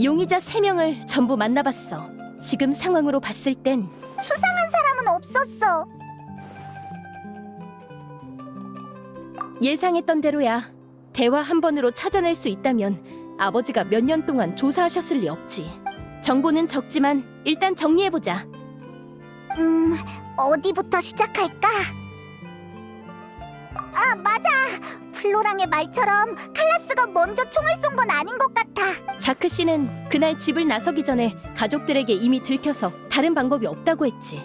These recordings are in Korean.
용의자 3명을 전부 만나봤어. 지금 상황으로 봤을 땐 수상한 사람은 없었어. 예상했던 대로야. 대화 한 번으로 찾아낼 수 있다면 아버지가 몇 년 동안 조사하셨을 리 없지. 정보는 적지만 일단 정리해보자. 어디부터 시작할까? 아, 맞아! 플로랑의 말처럼 칼라스가 먼저 총을 쏜 건 아닌 것 같아. 자크 씨는 그날 집을 나서기 전에 가족들에게 이미 들켜서 다른 방법이 없다고 했지.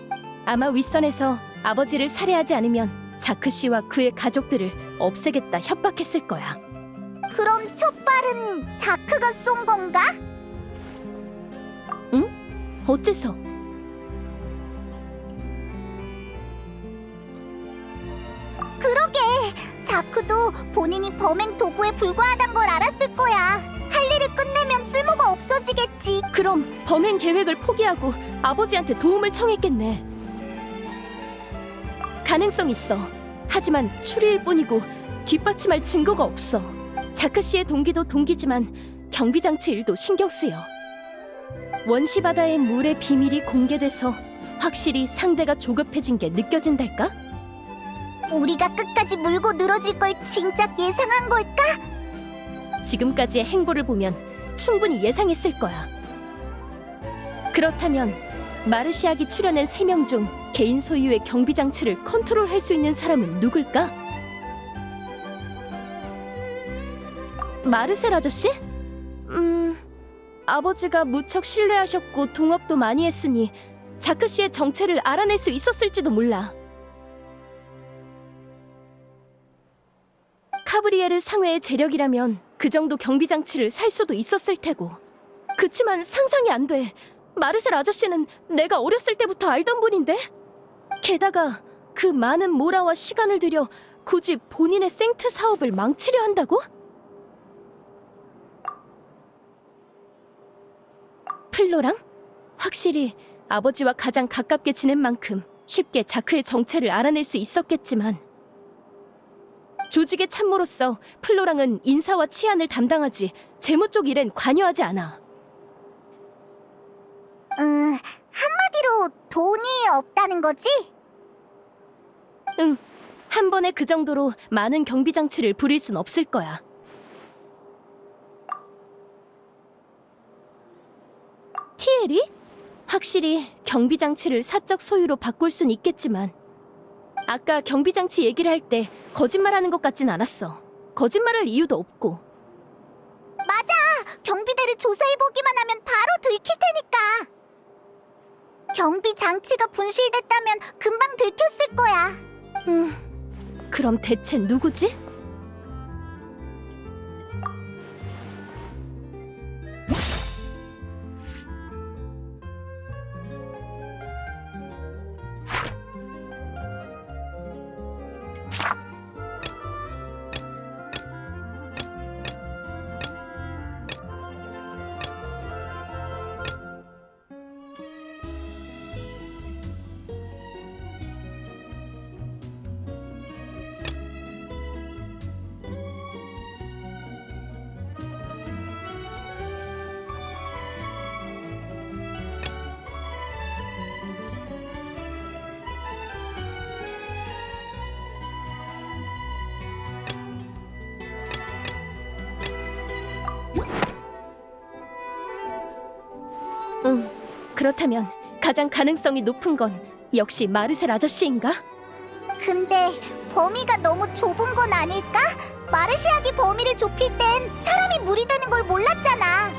아마 윗선에서 아버지를 살해하지 않으면 자크 씨와 그의 가족들을 없애겠다 협박했을 거야. 그럼 첫 발은 자크가 쏜 건가? 어째서? 그러게! 자크도 본인이 범행 도구에 불과하단 걸 알았을 거야. 할 일을 끝내면 쓸모가 없어지겠지. 그럼 범행 계획을 포기하고 아버지한테 도움을 청했겠네. 가능성 있어. 하지만 추리일 뿐이고 뒷받침할 증거가 없어. 자크 씨의 동기도 동기지만 경비장치 일도 신경 쓰여. 원시 바다의 물의 비밀이 공개돼서 확실히 상대가 조급해진 게 느껴진달까? 우리가 끝까지 물고 늘어질 걸 진작 예상한 걸까? 지금까지의 행보를 보면 충분히 예상했을 거야. 그렇다면 마르시아기 출연한 3명 중 개인 소유의 경비장치를 컨트롤할 수 있는 사람은 누굴까? 마르셀 아저씨? 아버지가 무척 신뢰하셨고 동업도 많이 했으니 자크 씨의 정체를 알아낼 수 있었을지도 몰라. 카브리에르 상회의 재력이라면 그 정도 경비장치를 살 수도 있었을 테고. 그치만 상상이 안 돼. 마르셀 아저씨는 내가 어렸을 때부터 알던 분인데? 게다가 그 많은 모라와 시간을 들여 굳이 본인의 생트 사업을 망치려 한다고? 플로랑? 확실히 아버지와 가장 가깝게 지낸 만큼 쉽게 자크의 정체를 알아낼 수 있었겠지만 조직의 참모로서 플로랑은 인사와 치안을 담당하지 재무 쪽 일엔 관여하지 않아. 한마디로 돈이 없다는 거지? 응, 한 번에 그 정도로 많은 경비장치를 부릴 순 없을 거야. 티에리? 확실히 경비장치를 사적 소유로 바꿀 순 있겠지만 아까 경비장치 얘기를 할 때 거짓말하는 것 같진 않았어. 거짓말할 이유도 없고. 맞아! 경비대를 조사해보기만 하면 바로 들킬 테니까! 경비 장치가 분실됐다면 금방 들켰을 거야. 그럼 대체 누구지? 응, 그렇다면 가장 가능성이 높은 건 역시 마르셀 아저씨인가? 근데 범위가 너무 좁은 건 아닐까? 마르시아기 범위를 좁힐 땐 사람이 무리되는 걸 몰랐잖아.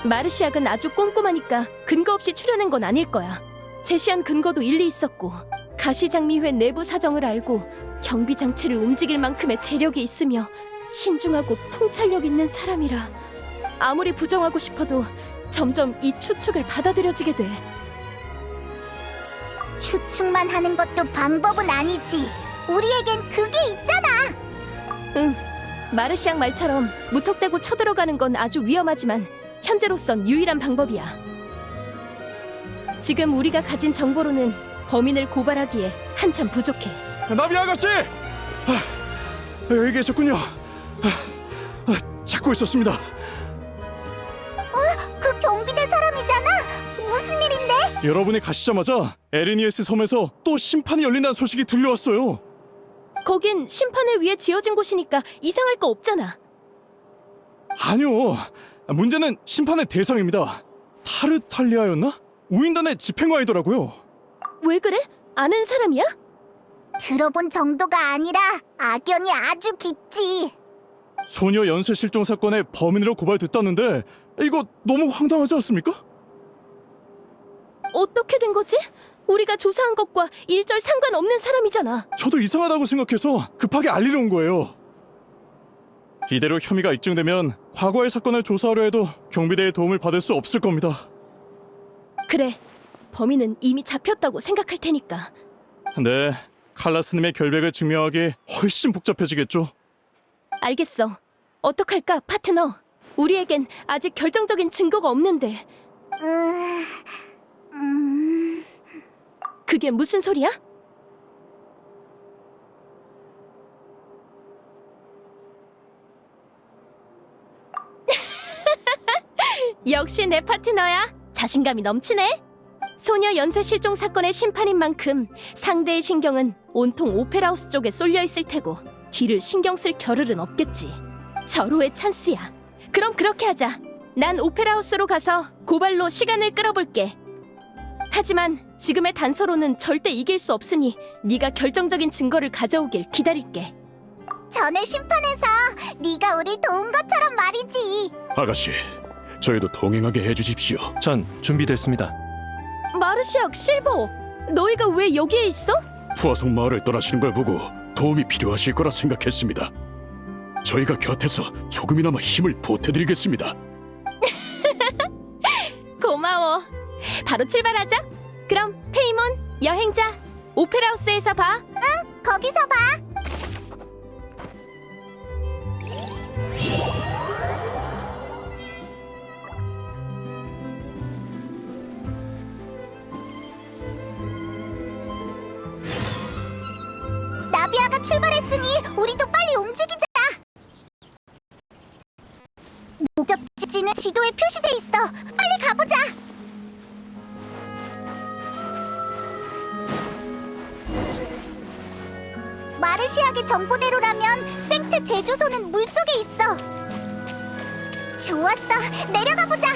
마르시악은 아주 꼼꼼하니까 근거 없이 출연한 건 아닐 거야. 제시한 근거도 일리 있었고 가시장미회 내부 사정을 알고 경비 장치를 움직일 만큼의 재력이 있으며 신중하고 통찰력 있는 사람이라 아무리 부정하고 싶어도 점점 이 추측을 받아들여지게 돼. 추측만 하는 것도 방법은 아니지. 우리에겐 그게 있잖아. 응, 마르시악 말처럼 무턱대고 쳐들어가는 건 아주 위험하지만 현재로선 유일한 방법이야. 지금 우리가 가진 정보로는 범인을 고발하기에 한참 부족해. 나비 아가씨! 여기 계셨군요. 찾고 있었습니다. 그 무슨 일인데? 여러분이 가시자마자 에르니에스 섬에서 또 심판이 열린다는 소식이 들려왔어요. 거긴 심판을 위해 지어진 곳이니까 이상할 거 없잖아. 아니요. 문제는 심판의 대상입니다. 타르탈리아였나? 우인단의 집행관이더라고요. 왜 그래? 아는 사람이야? 들어본 정도가 아니라 악연이 아주 깊지. 소녀 연쇄 실종 사건의 범인으로 고발됐다는데 이거 너무 황당하지 않습니까? 어떻게 된 거지? 우리가 조사한 것과 일절 상관없는 사람이잖아. 저도 이상하다고 생각해서 급하게 알리러 온 거예요. 이대로 혐의가 입증되면 과거의 사건을 조사하려 해도 경비대의 도움을 받을 수 없을 겁니다. 그래, 범인은 이미 잡혔다고 생각할 테니까. 네, 칼라스님의 결백을 증명하기 훨씬 복잡해지겠죠. 알겠어. 어떡할까, 파트너? 우리에겐 아직 결정적인 증거가 없는데. 그게 무슨 소리야? 역시 내 파트너야. 자신감이 넘치네. 소녀 연쇄 실종 사건의 심판인 만큼 상대의 신경은 온통 오페라하우스 쪽에 쏠려 있을 테고 뒤를 신경 쓸 겨를은 없겠지. 절호의 찬스야. 그럼 그렇게 하자. 난 오페라하우스로 가서 고발로 시간을 끌어볼게. 하지만 지금의 단서로는 절대 이길 수 없으니 네가 결정적인 증거를 가져오길 기다릴게. 전에 심판에서 네가 우릴 도운 것처럼 말이지. 아가씨, 저희도 동행하게 해주십시오. 전 준비됐습니다. 마르시악, 실버, 너희가 왜 여기에 있어? 푸아속 마을을 떠나시는 걸 보고 도움이 필요하실 거라 생각했습니다. 저희가 곁에서 조금이나마 힘을 보태드리겠습니다. 고마워. 바로 출발하자. 그럼 페이몬, 여행자, 오페라하우스에서 봐. 거기서 봐. 나비아가 출발했으니 우리도 빨리 움직이자. 목적지는 지도에 표시돼 있어. 빨리 가보자. 마르시악의 정보대로라면 생트 제주소는 물속에 있어. 좋았어. 내려가 보자.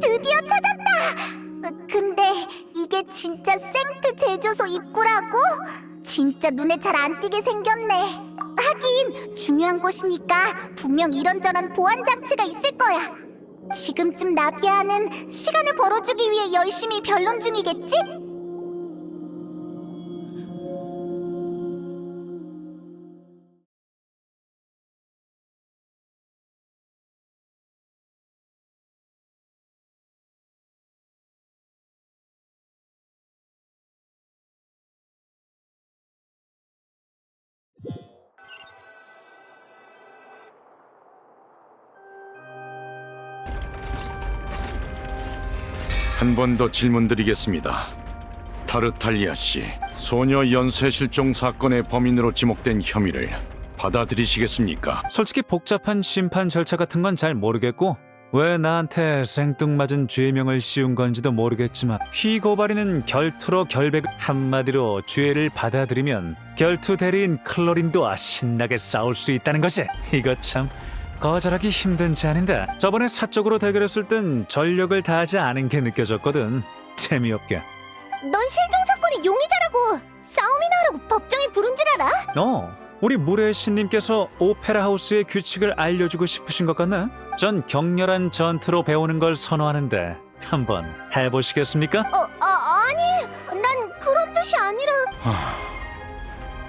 드디어 찾았다! 근데 이게 진짜 생트 제조소 입구라고? 진짜 눈에 잘 안 띄게 생겼네. 하긴 중요한 곳이니까 분명 이런저런 보안 장치가 있을 거야. 지금쯤 나비아는 시간을 벌어주기 위해 열심히 변론 중이겠지? 한 번 더 질문드리겠습니다. 타르탈리아 씨, 소녀 연쇄 실종 사건의 범인으로 지목된 혐의를 받아들이시겠습니까? 솔직히 복잡한 심판 절차 같은 건 잘 모르겠고 왜 나한테 생뚱맞은 죄명을 씌운 건지도 모르겠지만 피고발인은 결투로 결백, 한마디로 죄를 받아들이면 결투 대리인 클로린도와 신나게 싸울 수 있다는 것이, 이거 참 거절하기 힘든 제안인데 저번에 사적으로 대결했을 땐 전력을 다하지 않은 게 느껴졌거든. 재미없게. 넌 실종 사건의 용의자라고! 싸움이나 하라고 법정에 부른 줄 알아? 우리 물의 신님께서 오페라 하우스의 규칙을 알려주고 싶으신 것 같네. 전 격렬한 전투로 배우는 걸 선호하는데 한번 해보시겠습니까? 아니, 난 그런 뜻이 아니라...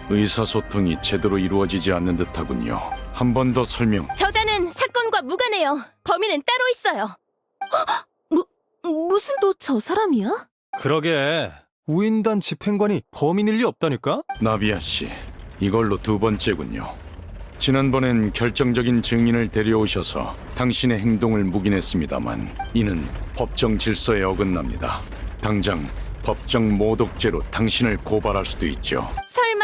의사소통이 제대로 이루어지지 않는 듯하군요. 한 번 더 설명. 저자는 사건과 무관해요. 범인은 따로 있어요. 무슨 또 저 사람이야? 그러게. 우인단 집행관이 범인일 리 없다니까? 나비아 씨, 이걸로 두 번째군요. 지난번엔 결정적인 증인을 데려오셔서 당신의 행동을 묵인했습니다만 이는 법정 질서에 어긋납니다. 당장 법정 모독죄로 당신을 고발할 수도 있죠. 설마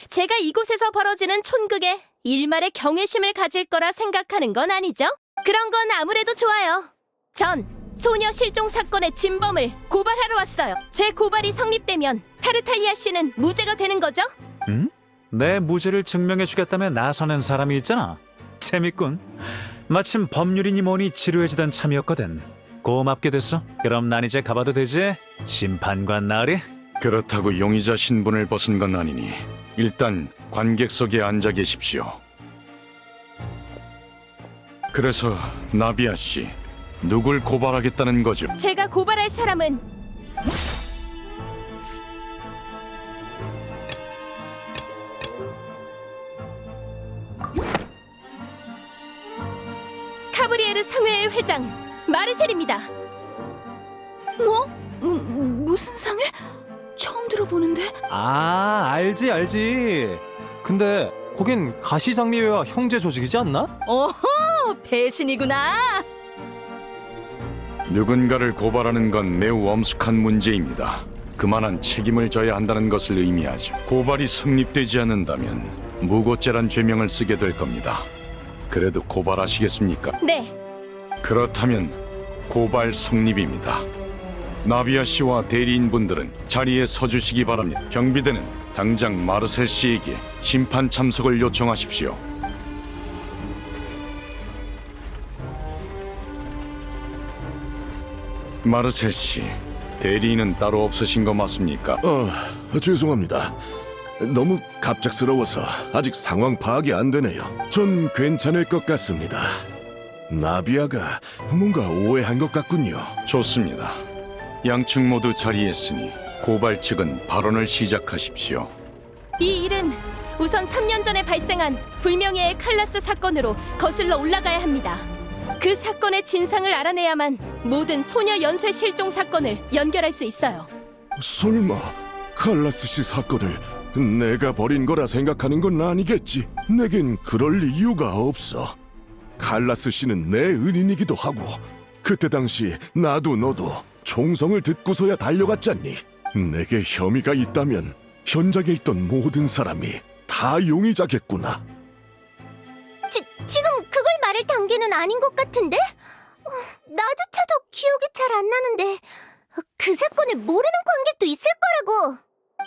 제가 이곳에서 벌어지는 촌극에 일말의 경외심을 가질 거라 생각하는 건 아니죠? 그런 건 아무래도 좋아요. 전 소녀 실종 사건의 진범을 고발하러 왔어요. 제 고발이 성립되면 타르탈리아 씨는 무죄가 되는 거죠? 응? 내 무죄를 증명해주겠다며 나서는 사람이 있잖아. 재밌군. 마침 법률이니 뭐니 지루해지던 참이었거든. 고맙게 됐어. 그럼 난 이제 가봐도 되지? 심판관 나으리? 그렇다고 용의자 신분을 벗은 건 아니니 일단 관객석에 앉아 계십시오. 그래서 나비아 씨, 누굴 고발하겠다는 거죠? 제가 고발할 사람은 카브리에르 상회의 회장 마르셀입니다. 무슨 상회? 처음 들어보는데. 아, 알지. 근데 거긴 가시장미회와 형제 조직이지 않나? 오호, 배신이구나. 누군가를 고발하는 건 매우 엄숙한 문제입니다. 그만한 책임을 져야 한다는 것을 의미하죠. 고발이 성립되지 않는다면 무고죄란 죄명을 쓰게 될 겁니다. 그래도 고발하시겠습니까? 네, 그렇다면 고발 성립입니다. 나비아 씨와 대리인분들은 자리에 서주시기 바랍니다. 경비대는 당장 마르셀 씨에게 심판 참석을 요청하십시오. 마르셀 씨, 대리인은 따로 없으신 거 맞습니까? 죄송합니다. 너무 갑작스러워서 아직 상황 파악이 안 되네요. 전 괜찮을 것 같습니다. 나비아가 뭔가 오해한 것 같군요. 좋습니다. 양측 모두 자리에 있으니 고발 측은 발언을 시작하십시오. 이 일은 우선 3년 전에 발생한 불명예의 칼라스 사건으로 거슬러 올라가야 합니다. 그 사건의 진상을 알아내야만 모든 소녀 연쇄 실종 사건을 연결할 수 있어요. 설마 칼라스 씨 사건을 내가 벌인 거라 생각하는 건 아니겠지? 내겐 그럴 이유가 없어. 칼라스 씨는 내 은인이기도 하고 그때 당시 나도 너도 총성을 듣고서야 달려갔잖니. 내게 혐의가 있다면 현장에 있던 모든 사람이 다 용의자겠구나. 지금 그걸 말할 단계는 아닌 것 같은데? 나조차도 기억이 잘 안 나는데 그 사건을 모르는 관객도 있을 거라고.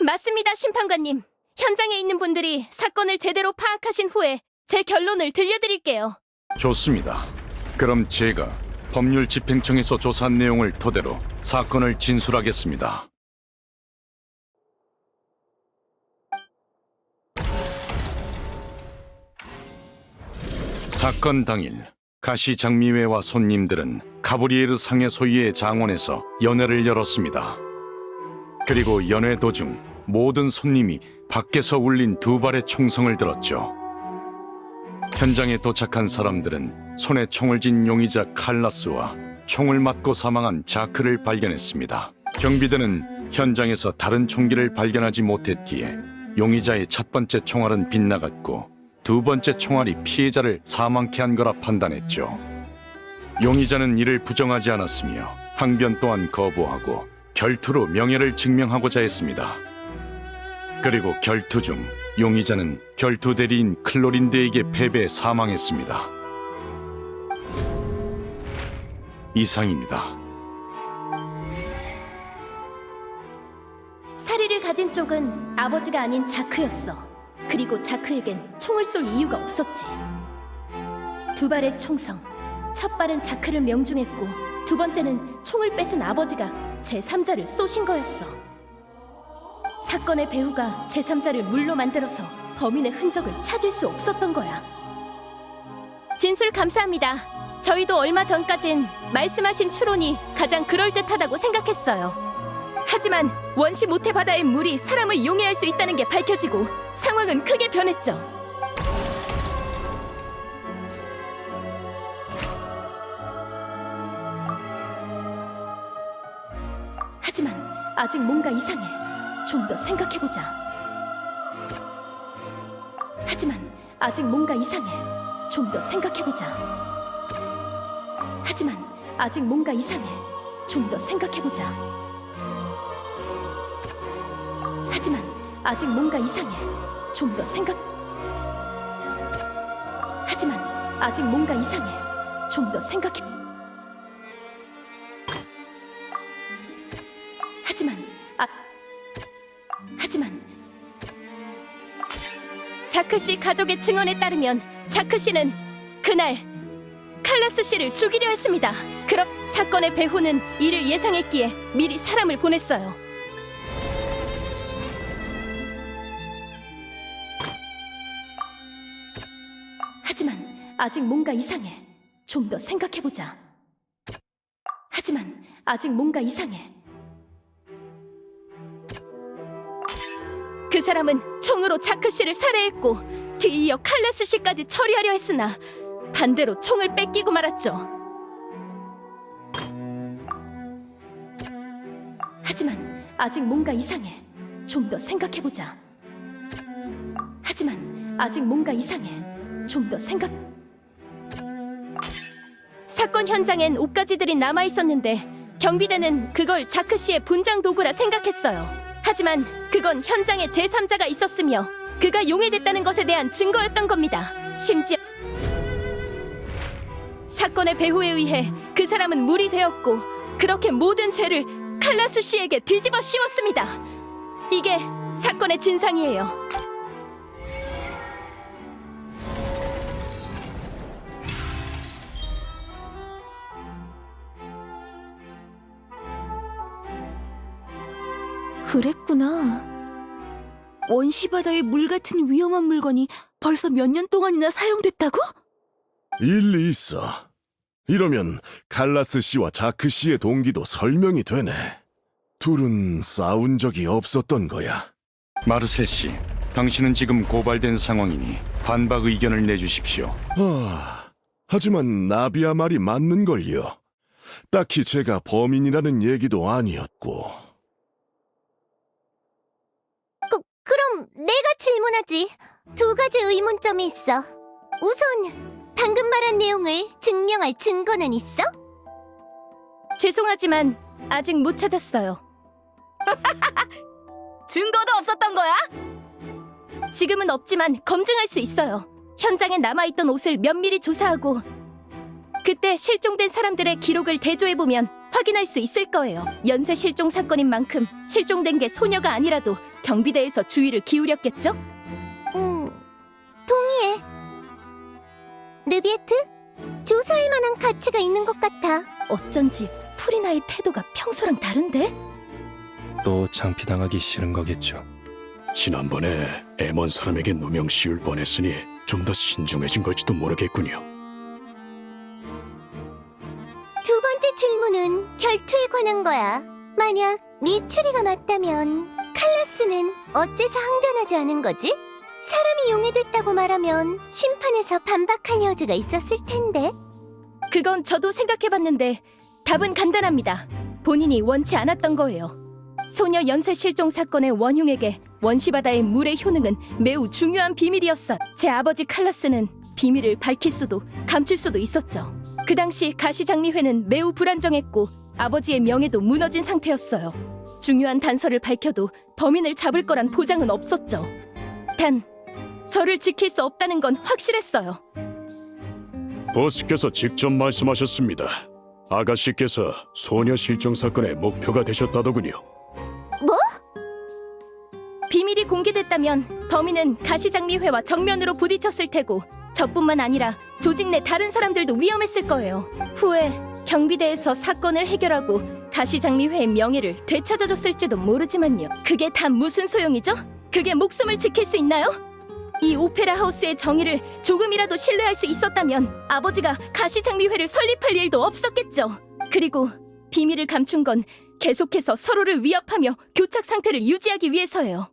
맞습니다, 심판관님. 현장에 있는 분들이 사건을 제대로 파악하신 후에 제 결론을 들려드릴게요. 좋습니다. 그럼 제가 법률 집행청에서 조사한 내용을 토대로 사건을 진술하겠습니다. 사건 당일 가시장미회와 손님들은 가브리에르 상해 소유의 장원에서 연회를 열었습니다. 그리고 연회 도중 모든 손님이 밖에서 울린 두 발의 총성을 들었죠. 현장에 도착한 사람들은 손에 총을 쥔 용의자 칼라스와 총을 맞고 사망한 자크를 발견했습니다. 경비대는 현장에서 다른 총기를 발견하지 못했기에 용의자의 첫 번째 총알은 빗나갔고 두 번째 총알이 피해자를 사망케 한 거라 판단했죠. 용의자는 이를 부정하지 않았으며 항변 또한 거부하고 결투로 명예를 증명하고자 했습니다. 그리고 결투 중 용의자는 결투 대리인 클로린드에게 패배해 사망했습니다. 이상입니다. 사리를 가진 쪽은 아버지가 아닌 자크였어. 그리고 자크에겐 총을 쏠 이유가 없었지. 두 발의 총성. 첫 발은 자크를 명중했고 두 번째는 총을 뺏은 아버지가 제3자를 쏘신 거였어. 사건의 배후가 제3자를 물로 만들어서 범인의 흔적을 찾을 수 없었던 거야. 진술 감사합니다. 저희도 얼마 전까진 말씀하신 추론이 가장 그럴듯하다고 생각했어요. 하지만 원시 모태 바다의 물이 사람을 용해할 수 있다는 게 밝혀지고 상황은 크게 변했죠. 하지만 아직 뭔가 이상해. 좀 더 생각해보자. 하지만 아직 뭔가 이상해. 좀 더 생각해보자. 하지만 아직 뭔가 이상해. 좀 더 생각해보자. 하지만 아직 뭔가 이상해. 좀 더 생각. 하지만 아직 뭔가 이상해. 좀 더 생각해. 하지만 자크 씨 가족의 증언에 따르면 자크 씨는 그날 칼라스 씨를 죽이려 했습니다. 그럼 사건의 배후는 이를 예상했기에 미리 사람을 보냈어요. 하지만 아직 뭔가 이상해. 좀 더 생각해보자. 하지만 아직 뭔가 이상해. 그 사람은 총으로 자크 씨를 살해했고 뒤이어 칼라스 씨까지 처리하려 했으나 반대로 총을 뺏기고 말았죠. 하지만 아직 뭔가 이상해. 좀 더 생각해보자. 하지만 아직 뭔가 이상해. 좀 더 생각. 사건 현장엔 옷가지들이 남아있었는데 경비대는 그걸 자크 씨의 분장 도구라 생각했어요. 하지만 그건 현장에 제3자가 있었으며 그가 용해됐다는 것에 대한 증거였던 겁니다. 심지어 사건의 배후에 의해 그 사람은 물이 되었고 그렇게 모든 죄를 칼라스 씨에게 뒤집어 씌웠습니다. 이게 사건의 진상이에요. 그랬구나. 원시바다의 물 같은 위험한 물건이 벌써 몇 년 동안이나 사용됐다고? 일리 있어. 이러면 칼라스 씨와 자크 씨의 동기도 설명이 되네. 둘은 싸운 적이 없었던 거야. 마르셀 씨, 당신은 지금 고발된 상황이니 반박 의견을 내주십시오. 하지만 나비야 말이 맞는걸요. 딱히 제가 범인이라는 얘기도 아니었고. 그럼 내가 질문하지. 두 가지 의문점이 있어. 우선 방금 말한 내용을 증명할 증거는 있어? 죄송하지만 아직 못 찾았어요. 증거도 없었던 거야? 지금은 없지만 검증할 수 있어요. 현장에 남아있던 옷을 면밀히 조사하고 그때 실종된 사람들의 기록을 대조해보면 확인할 수 있을 거예요. 연쇄 실종 사건인 만큼 실종된 게 소녀가 아니라도 경비대에서 주의를 기울였겠죠? 동의해. 르비에트? 조사할 만한 가치가 있는 것 같아. 어쩐지 프리나의 태도가 평소랑 다른데? 또 창피당하기 싫은 거겠죠. 지난번에 애먼 사람에게 누명 씌울 뻔했으니 좀 더 신중해진 걸지도 모르겠군요. 두 번째 질문은 결투에 관한 거야. 만약 네 추리가 맞다면 칼라스는 어째서 항변하지 않은 거지? 사람이 용해됐다고 말하면 심판에서 반박할 여지가 있었을 텐데. 그건 저도 생각해봤는데 답은 간단합니다. 본인이 원치 않았던 거예요. 소녀 연쇄 실종 사건의 원흉에게 원시바다의 물의 효능은 매우 중요한 비밀이었어요. 제 아버지 칼라스는 비밀을 밝힐 수도 감출 수도 있었죠. 그 당시 가시장리회는 매우 불안정했고 아버지의 명예도 무너진 상태였어요. 중요한 단서를 밝혀도 범인을 잡을 거란 보장은 없었죠. 단, 저를 지킬 수 없다는 건 확실했어요. 보스께서 직접 말씀하셨습니다. 아가씨께서 소녀 실종 사건의 목표가 되셨다더군요. 비밀이 공개됐다면 범인은 가시장리회와 정면으로 부딪혔을 테고 저뿐만 아니라 조직 내 다른 사람들도 위험했을 거예요. 후에 경비대에서 사건을 해결하고 가시장리회의 명예를 되찾아줬을지도 모르지만요. 그게 다 무슨 소용이죠? 그게 목숨을 지킬 수 있나요? 이 오페라 하우스의 정의를 조금이라도 신뢰할 수 있었다면 아버지가 가시장리회를 설립할 일도 없었겠죠. 그리고 비밀을 감춘 건 계속해서 서로를 위협하며 교착 상태를 유지하기 위해서예요.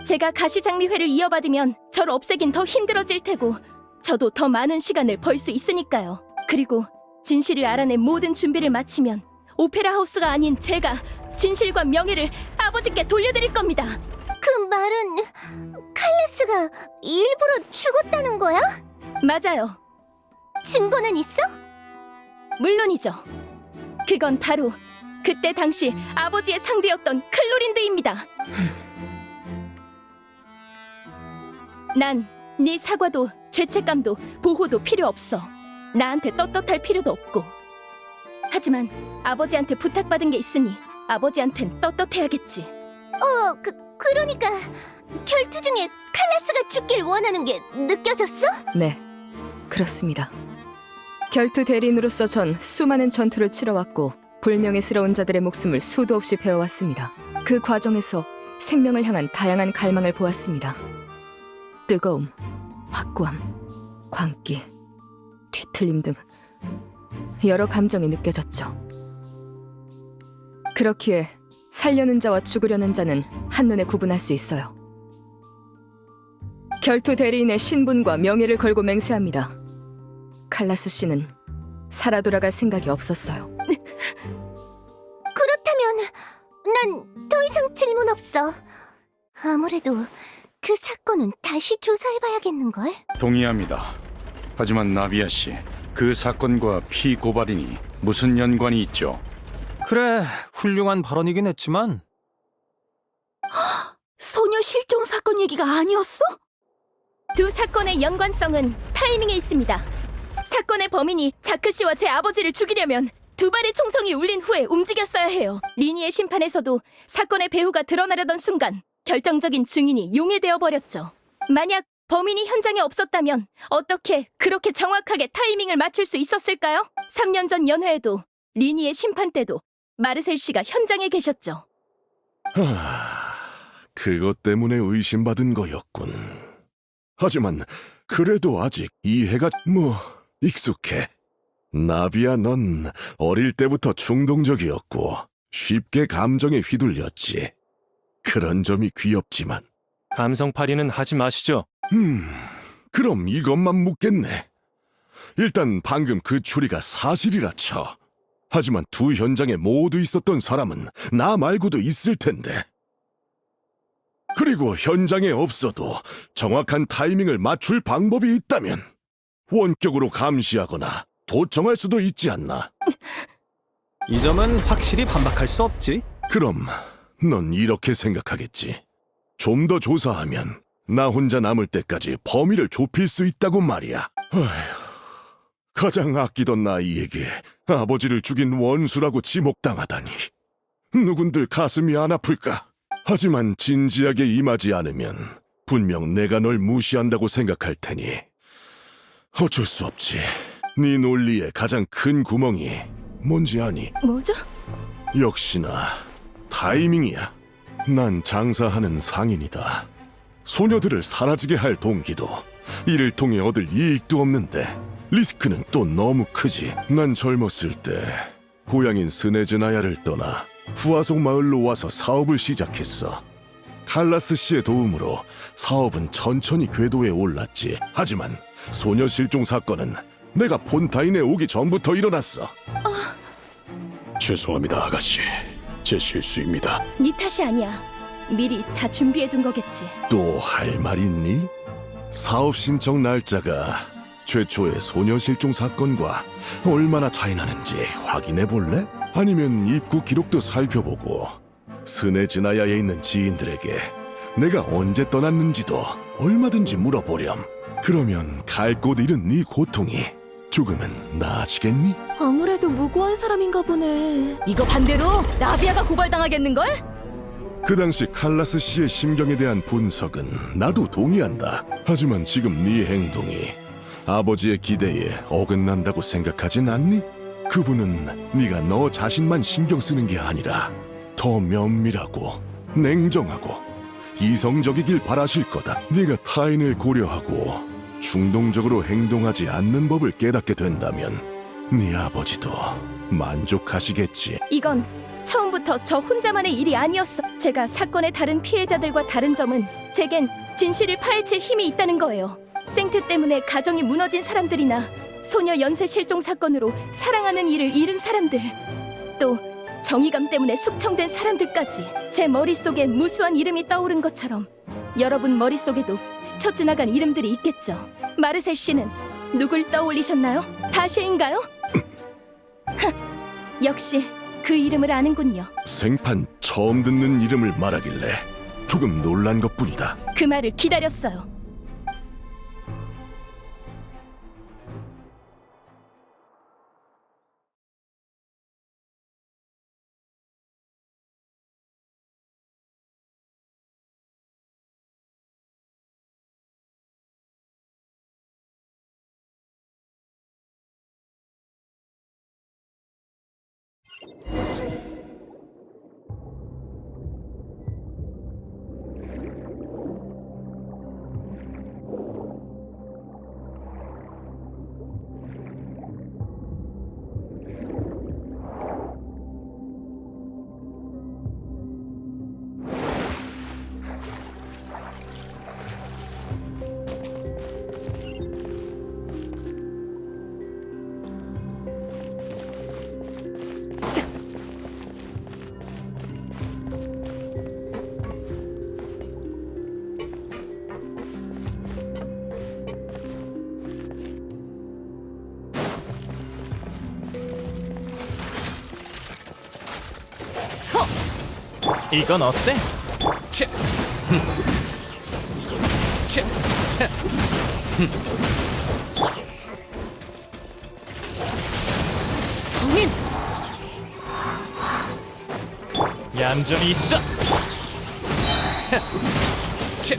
제가 가시장미회를 이어받으면 절 없애긴 더 힘들어질 테고 저도 더 많은 시간을 벌 수 있으니까요. 그리고 진실을 알아낸 모든 준비를 마치면 오페라 하우스가 아닌 제가 진실과 명예를 아버지께 돌려드릴 겁니다. 그 말은 칼라스가 일부러 죽었다는 거야? 맞아요. 증거는 있어? 물론이죠. 그건 바로 그때 당시 아버지의 상대였던 클로린드입니다. 난 네 사과도 죄책감도 보호도 필요 없어. 나한테 떳떳할 필요도 없고. 하지만 아버지한테 부탁받은 게 있으니 아버지한텐 떳떳해야겠지. 그러니까 결투 중에 칼라스가 죽길 원하는 게 느껴졌어? 네, 그렇습니다. 결투 대리인으로서 전 수많은 전투를 치러왔고 불명예스러운 자들의 목숨을 수도 없이 베어왔습니다. 그 과정에서 생명을 향한 다양한 갈망을 보았습니다. 뜨거움, 확고함, 광기, 뒤틀림 등 여러 감정이 느껴졌죠. 그렇기에 살려는 자와 죽으려는 자는 한눈에 구분할 수 있어요. 결투 대리인의 신분과 명예를 걸고 맹세합니다. 칼라스 씨는 살아 돌아갈 생각이 없었어요. 그렇다면 난 더 이상 질문 없어. 아무래도 그 사건은 다시 조사해봐야겠는걸? 동의합니다. 하지만 나비아 씨, 그 사건과 피고발인이 무슨 연관이 있죠? 그래, 훌륭한 발언이긴 했지만 소녀 실종 사건 얘기가 아니었어? 두 사건의 연관성은 타이밍에 있습니다. 사건의 범인이 자크 씨와 제 아버지를 죽이려면 두 발의 총성이 울린 후에 움직였어야 해요. 리니의 심판에서도 사건의 배후가 드러나려던 순간 결정적인 증인이 용해되어 버렸죠. 만약 범인이 현장에 없었다면 어떻게 그렇게 정확하게 타이밍을 맞출 수 있었을까요? 3년 전 연회에도 리니의 심판 때도 마르셀 씨가 현장에 계셨죠. 그것 때문에 의심받은 거였군. 하지만 그래도 아직 이해가 익숙해. 나비야, 넌 어릴 때부터 충동적이었고 쉽게 감정에 휘둘렸지. 그런 점이 귀엽지만. 감성팔이는 하지 마시죠. 그럼 이것만 묻겠네. 일단 방금 그 추리가 사실이라 쳐. 하지만 두 현장에 모두 있었던 사람은 나 말고도 있을 텐데. 그리고 현장에 없어도 정확한 타이밍을 맞출 방법이 있다면 원격으로 감시하거나 도청할 수도 있지 않나? 이 점은 확실히 반박할 수 없지. 그럼 넌 이렇게 생각하겠지. 좀 더 조사하면 나 혼자 남을 때까지 범위를 좁힐 수 있다고 말이야. 어휴, 가장 아끼던 나이에게 아버지를 죽인 원수라고 지목당하다니. 누군들 가슴이 안 아플까? 하지만 진지하게 임하지 않으면 분명 내가 널 무시한다고 생각할 테니 어쩔 수 없지. 네 논리의 가장 큰 구멍이 뭔지 아니? 뭐죠? 역시나 타이밍이야. 난 장사하는 상인이다. 소녀들을 사라지게 할 동기도 이를 통해 얻을 이익도 없는데 리스크는 또 너무 크지. 난 젊었을 때 고향인 스네즈나야를 떠나 후아속 마을로 와서 사업을 시작했어. 칼라스 씨의 도움으로 사업은 천천히 궤도에 올랐지. 하지만 소녀 실종 사건은 내가 폰타인에 오기 전부터 일어났어. 죄송합니다, 아가씨. 제 실수입니다. 네 탓이 아니야. 미리 다 준비해둔 거겠지. 또 할 말 있니? 사업 신청 날짜가 최초의 소녀 실종 사건과 얼마나 차이 나는지 확인해 볼래? 아니면 입구 기록도 살펴보고 스네즈나야에 있는 지인들에게 내가 언제 떠났는지도 얼마든지 물어보렴. 그러면 갈 곳 잃은 네 고통이 조금은 나아지겠니? 아무래도 무고한 사람인가 보네. 이거 반대로 나비아가 고발당하겠는걸? 그 당시 칼라스 씨의 심경에 대한 분석은 나도 동의한다. 하지만 지금 네 행동이 아버지의 기대에 어긋난다고 생각하진 않니? 그분은 네가 너 자신만 신경 쓰는 게 아니라 더 면밀하고 냉정하고 이성적이길 바라실 거다. 네가 타인을 고려하고 충동적으로 행동하지 않는 법을 깨닫게 된다면 네 아버지도 만족하시겠지. 이건 처음부터 저 혼자만의 일이 아니었어. 제가 사건의 다른 피해자들과 다른 점은 제겐 진실을 파헤칠 힘이 있다는 거예요. 생트 때문에 가정이 무너진 사람들이나 소녀 연쇄 실종 사건으로 사랑하는 이를 잃은 사람들, 또 정의감 때문에 숙청된 사람들까지 제 머릿속에 무수한 이름이 떠오른 것처럼 여러분 머릿속에도 스쳐 지나간 이름들이 있겠죠. 마르셀 씨는 누굴 떠올리셨나요? 바쉐인가요? 역시 그 이름을 아는군요. 생판 처음 듣는 이름을 말하길래 조금 놀란 것뿐이다. 그 말을 기다렸어요. 이건 어때? 치! 치! 공인! 얌전히 있어! 치!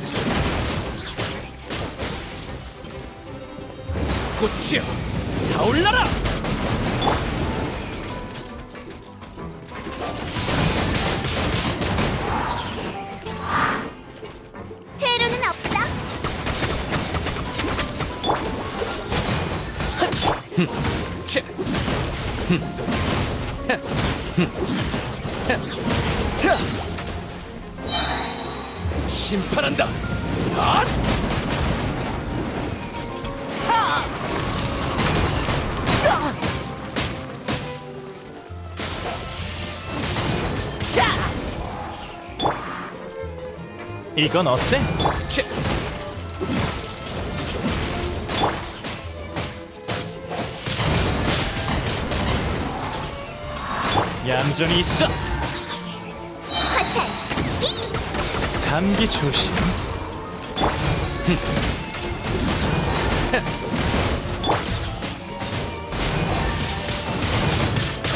꽃이여! 타올라라! 퇴로는 없어. 치! 심판한다! 아! 이건 어때? 치! 얌전히 있어! 화살 비. 감기 조심.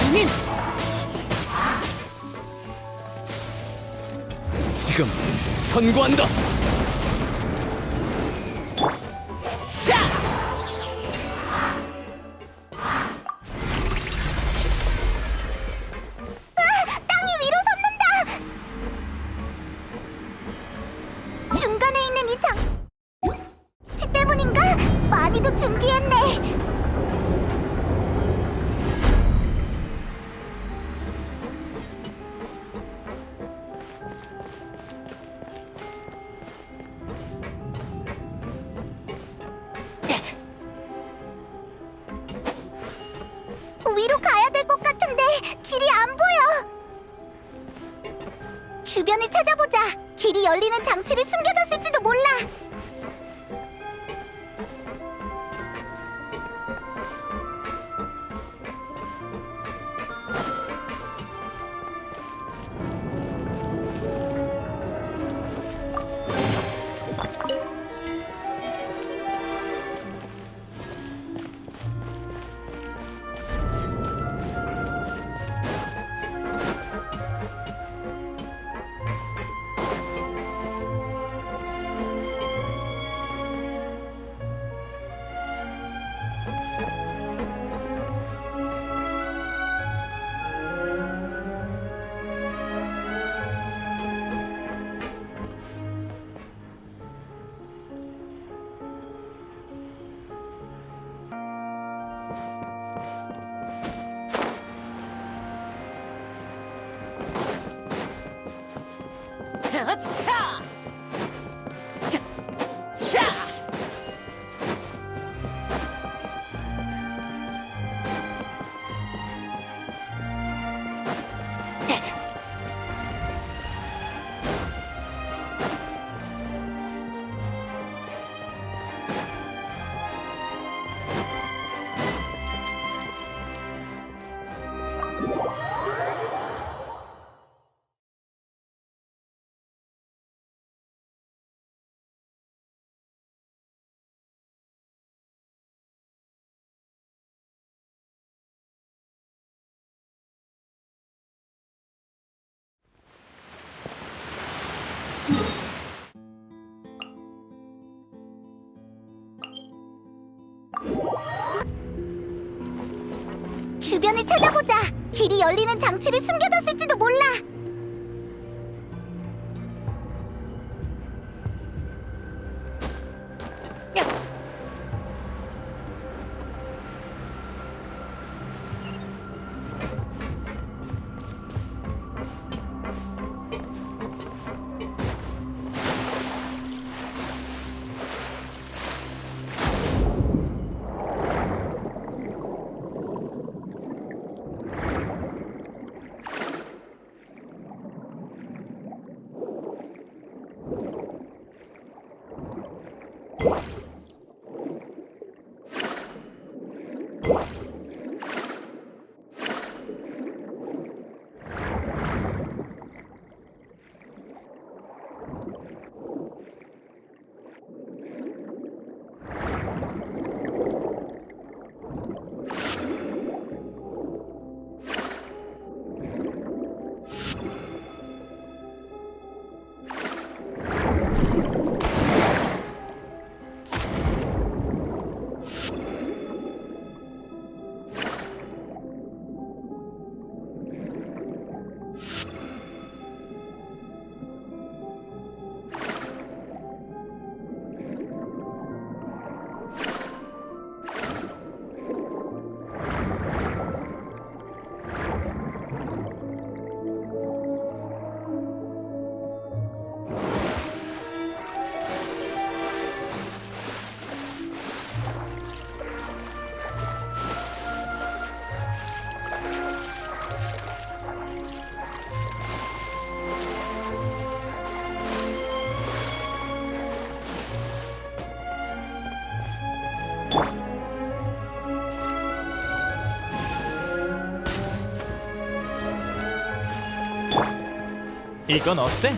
공인! 지금 선고한다. 땅이 위로 솟는다. 중간에 있는 이 장치 때문인가? 많이도 준비했네. 위로 가야 될 것 같은데 길이 안 보여. 주변을 찾아보자. 길이 열리는 장치를 숨겨뒀을지도 몰라. 주변을 찾아보자. 길이 열리는 장치를 숨겨뒀을지도 몰라. 이건 어때?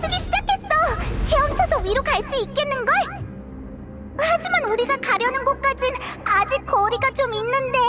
쏟아지기 시작했어. 헤엄쳐서 위로 갈 수 있겠는걸? 하지만 우리가 가려는 곳까진 아직 거리가 좀 있는데.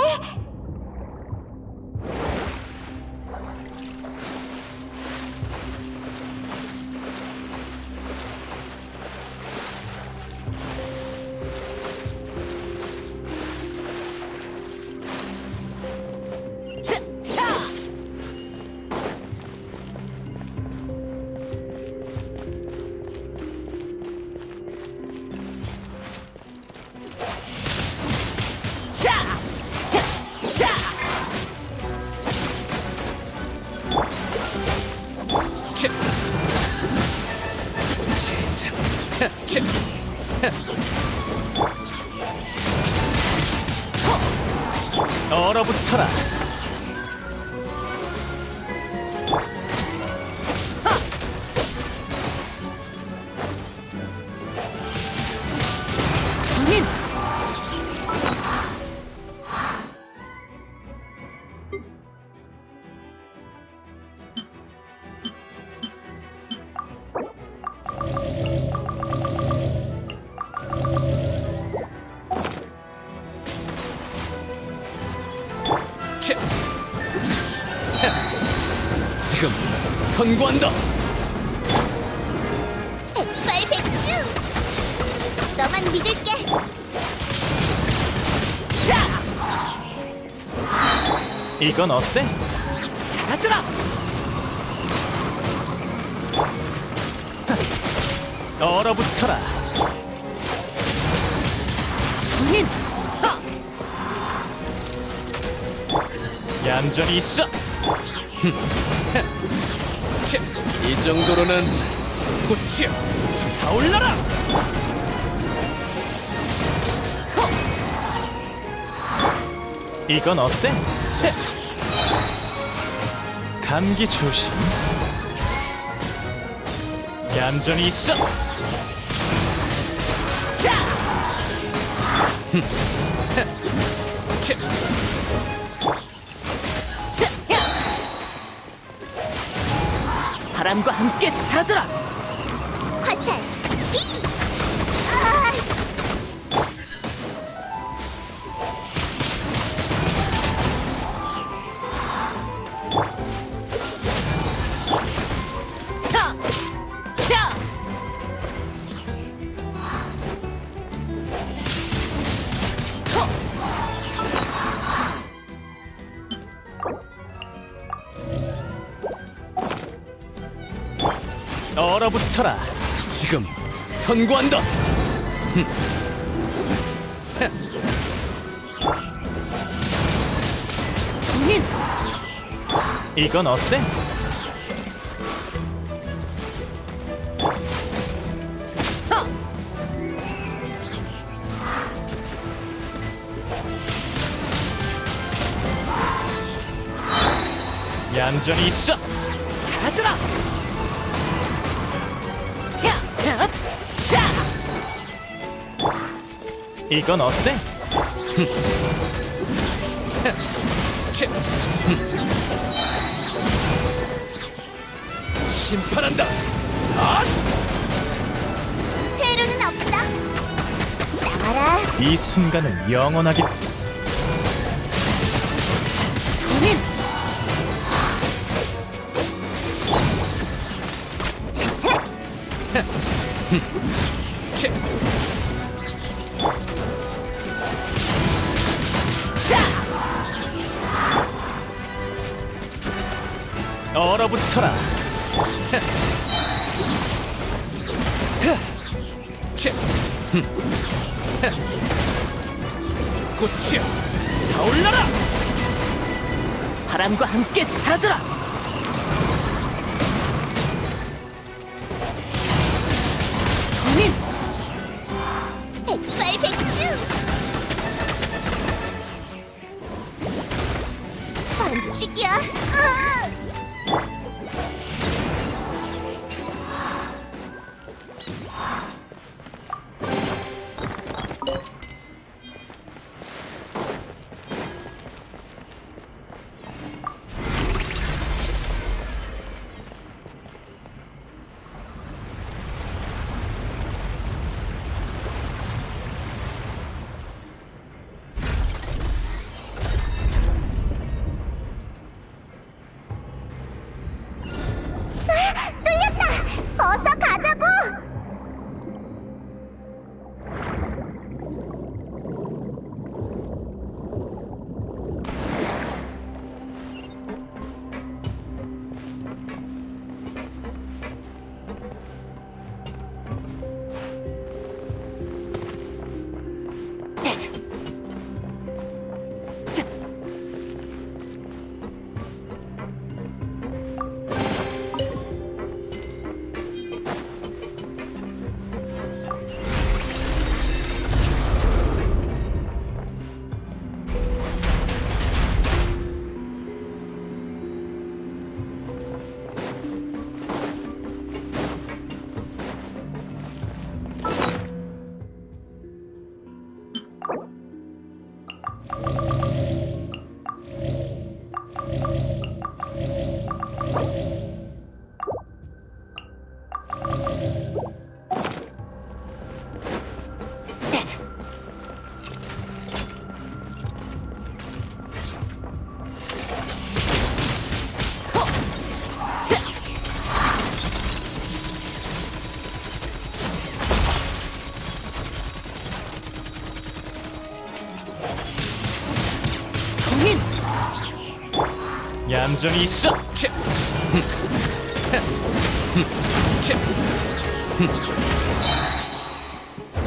얼어붙어라. 지금 선고한다. 백발백중! 너만 믿을게. 이건 어때? 사라져라. 얼어붙어라. 얌전히 있어. 이 정도로는 꽃이여 타올라라. 이건 어때? 감기 조심. 얌전히 있어. 바람과 함께 사라져라. 화살 B. 아! 얼어붙어라. 지금 선고한다. 이건 어때? 얌전히 있어. 사라져라. 이건 어때? 심판한다. 퇴로는 없어. 나와라. 이 순간은 영원하게. 얼어붙어라. 꽃이여 타올라라. 바람과 함께 사라져라. 백발백중! 반칙이야. 얌전히 있어.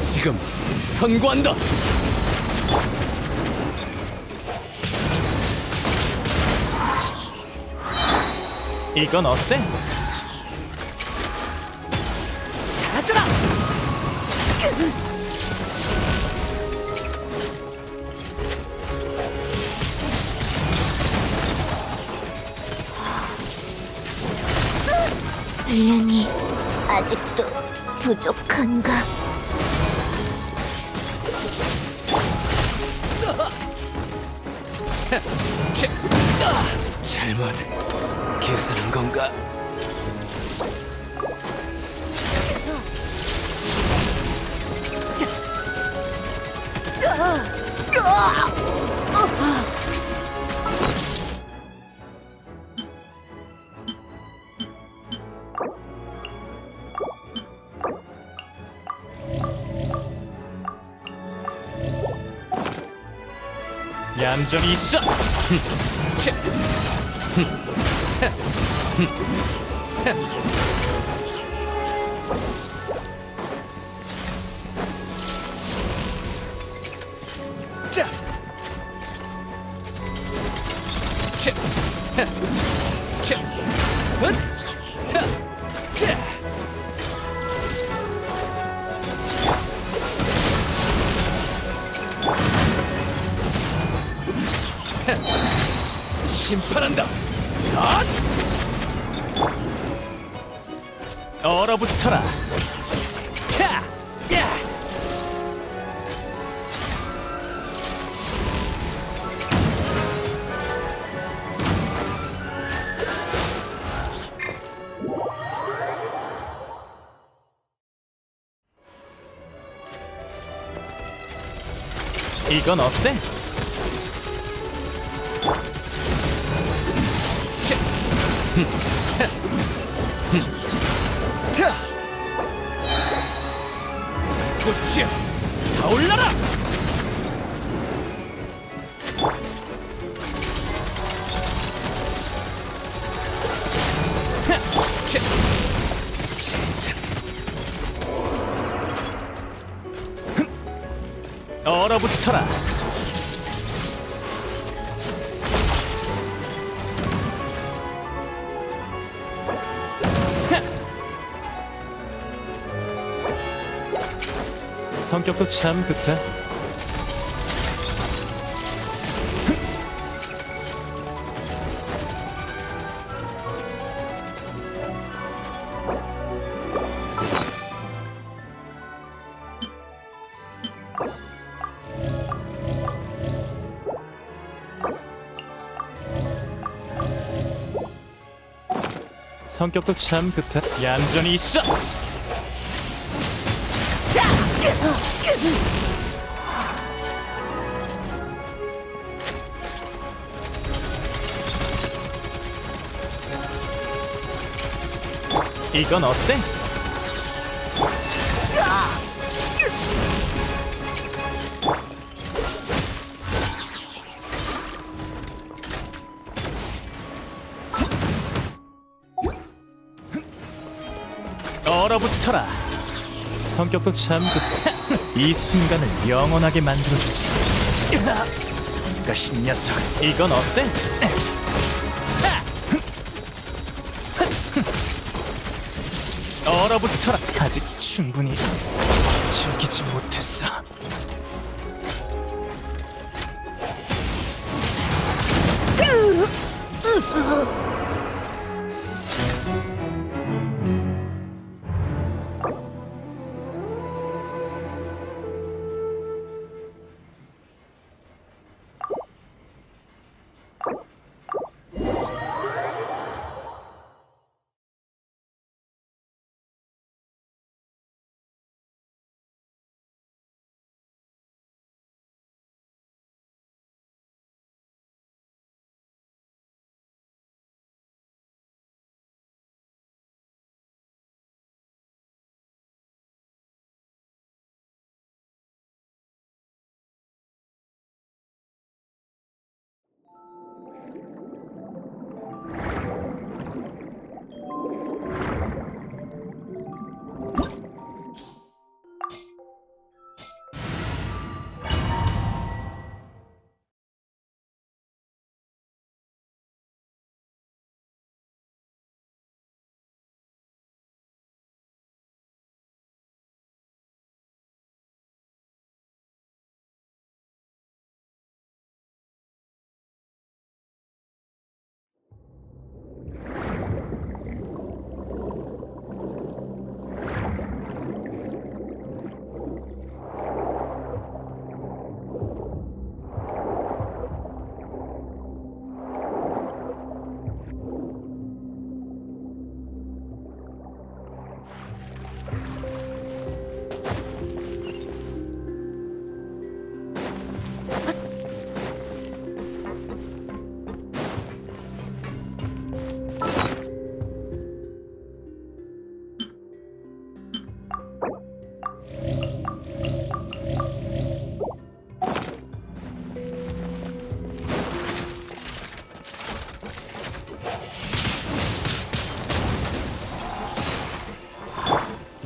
지금 선고한다. 이건 어때? 사라져라! 훈련이 아직도 부족한가? 잘못 계산한 건가? 얌전히 있어. 자. 심판한다. 얼어붙어라. 이건 어때? 꽃이 타올라라! 젠장. 얼어붙어라. 성격도 참 급해. 성격도 참 급해. 얌전히 있어. 이건 어때? 얼어붙어라. 성격도 참 급해. 이 순간을 영원하게 만들어주지. 성가신 녀석. 이건 어때? 얼어붙어라. 아직 충분히 즐기지 못했어.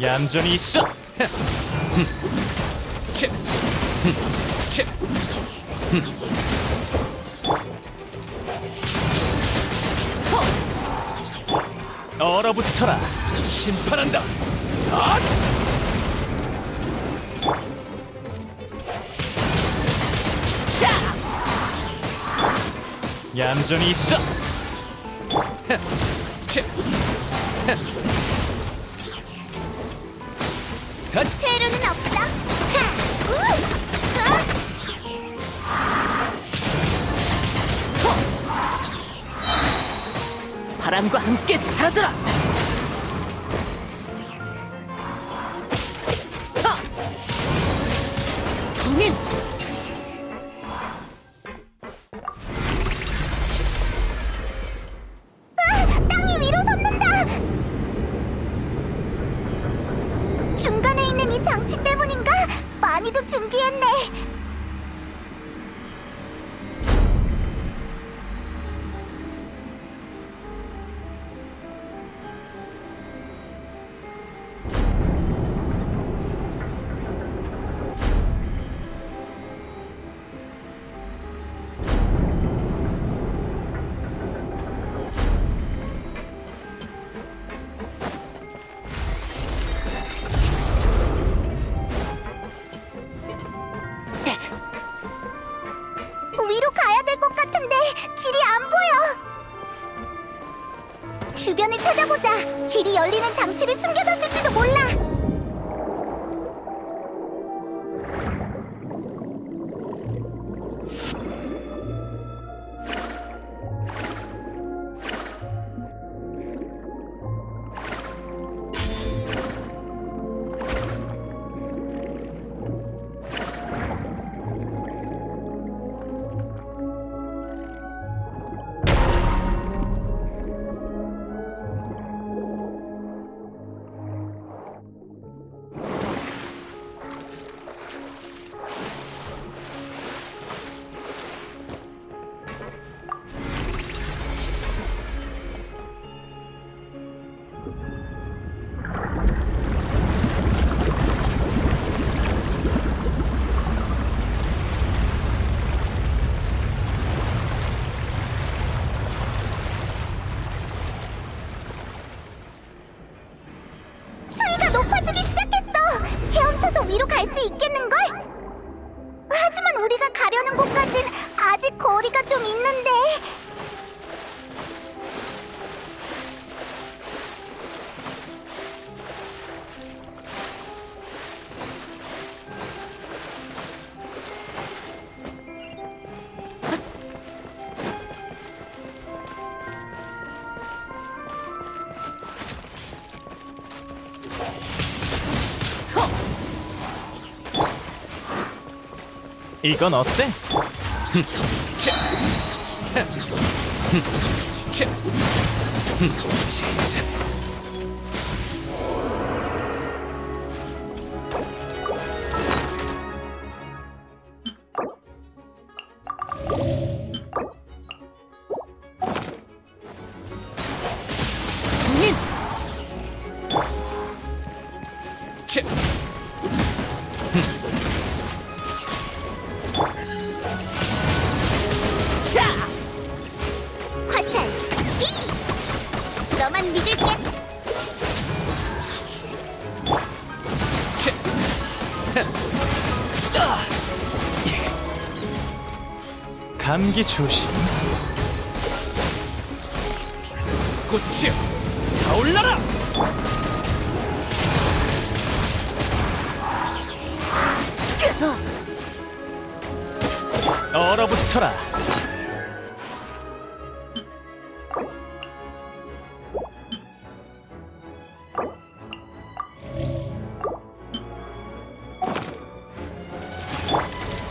얌전히 있어. 얼어붙어라. 심판한다. 얌전히 있어. 퇴로는 없어. 바람과 함께 사라져라. 동일. 땅이 위로 솟는다. 중간에 있는 이 장치 때문인가? 많이도 준비했네. 위로 가야 될 것 같은데 길이 안 보여. 주변을 찾아보자. 길이 열리는 장치를 숨겨뒀을지도 몰라. 수위가 높아지기 시작했어. 헤엄쳐서 위로 갈 수 있겠는걸? 하지만 우리가 가려는 곳까진 아직 거리가 좀 있는데. 이건 어때? 진짜. 화살 B. 너만 믿을게. 감기 조심. 꽃이여, 타올라라! 얼어붙어라.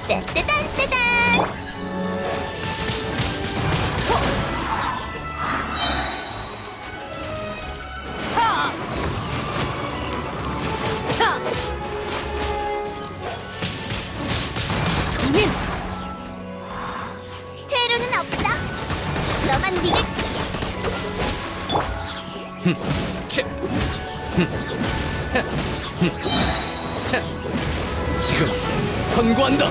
따따단따단. 퇴로는 없어. 너만 믿을게. 지금 선고한다.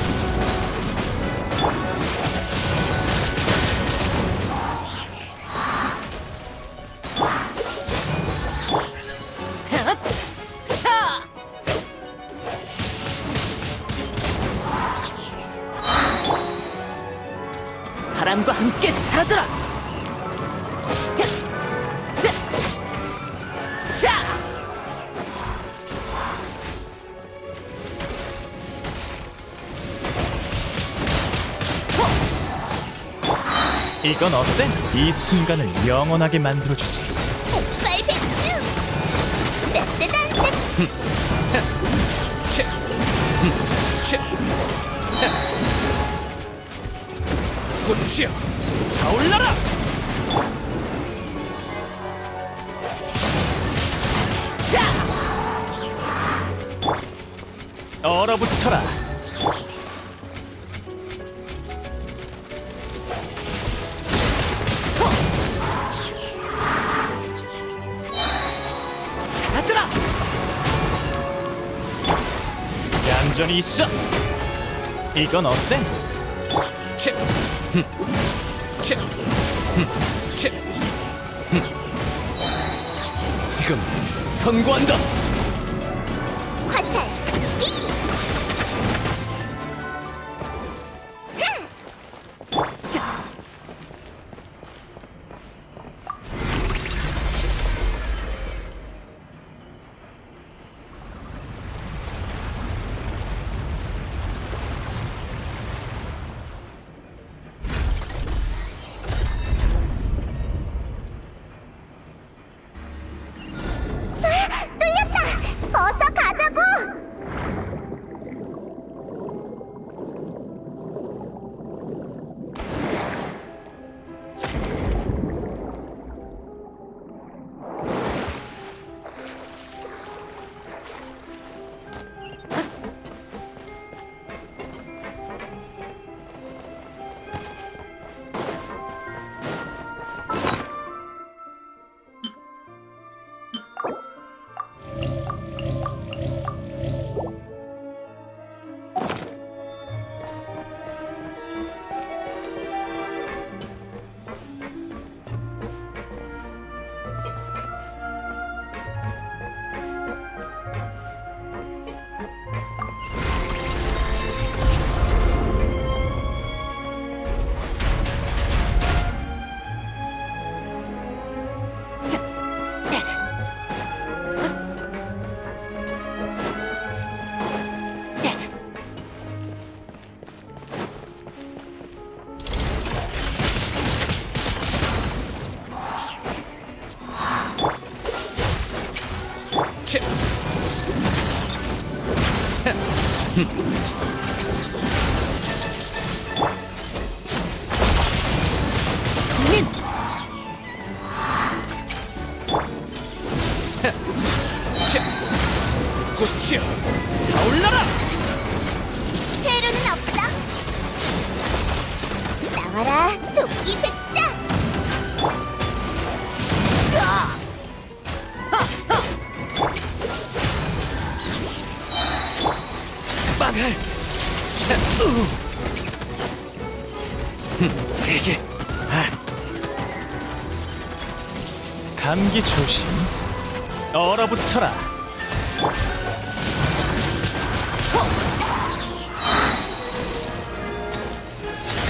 바람과 함께 사라져라. 이건 어때? 이 순간을 영원하게 만들어주지. 폭발 백중! 따따단따! 꽃이여, 타올라라! 얼어붙어라. 사라져라. 얌전히 있어. 이건 어때? 지금 선고한다. 화살! 비! 뚫렸다! 어서 가자고! 꽃이여, 타올라라! 퇴로는 없어! 나와라, 도끼 백자! 빵을! 세게! 감기 조심. 얼어붙어라.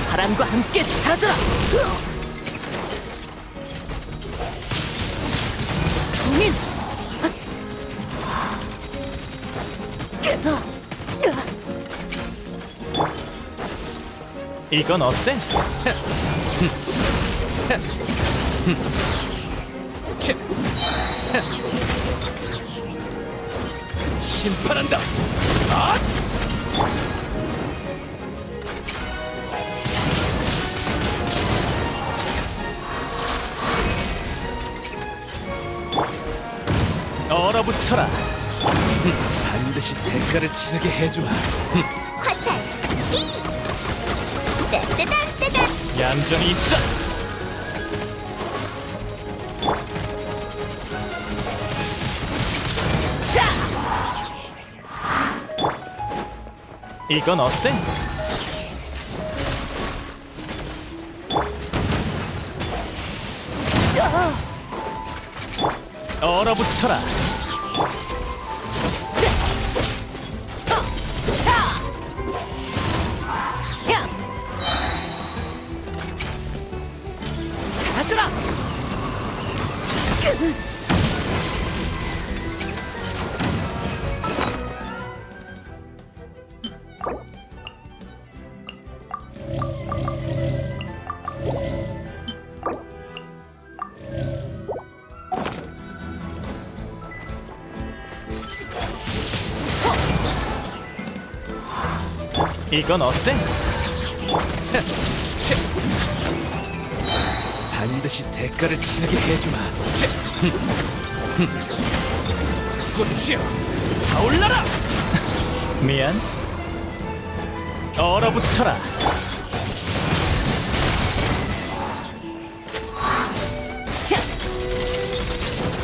바람과 함께 사라져라. 공인. 이건 어때? 심판한다. 얼어붙어라. 반드시 대가를 치르게 해주마. 화살! 비! 따따단따단! 얌전히 있어. 자! 이건 어때? 얼어붙어라. 사라져라. 이건 어때? 반드시 대가를 치르게 해주마. 꽃이여, 타올라라! 미안. 얼어붙어라.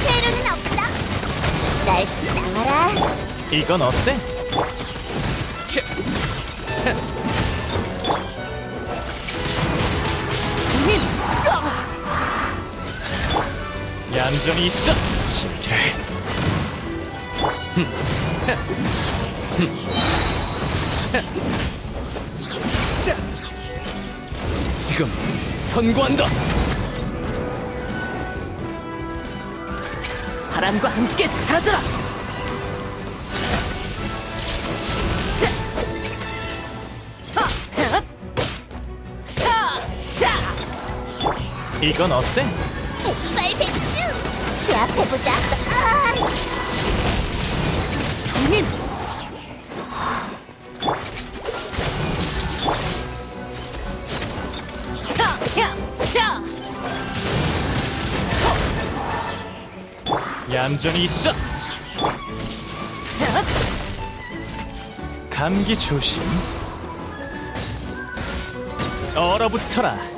퇴로는 없어. 날 따라라. 이건 어때? 얌전히 있어. 진기를. 자, 지금 선고한다. 바람과 함께 사라져라. 이건 어때? 백발 백중. 시합해보자. 형님, 얌전히 있어. 감기 조심. 얼어붙어라.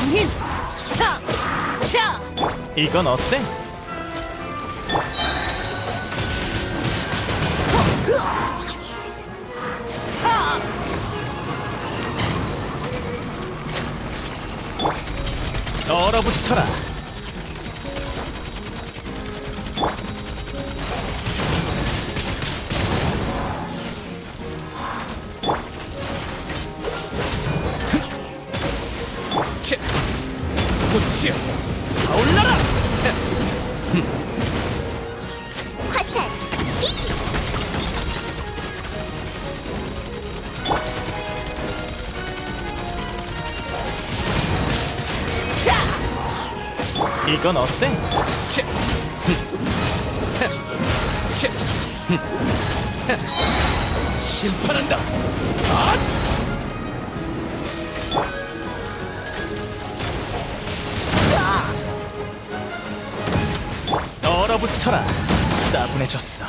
형님, 이건 어때? 얼어붙어라. 꽃이여, 타올라라. 화살. 비. 이건 어때? 심판한다. 얼어붙어라. 따분해졌어.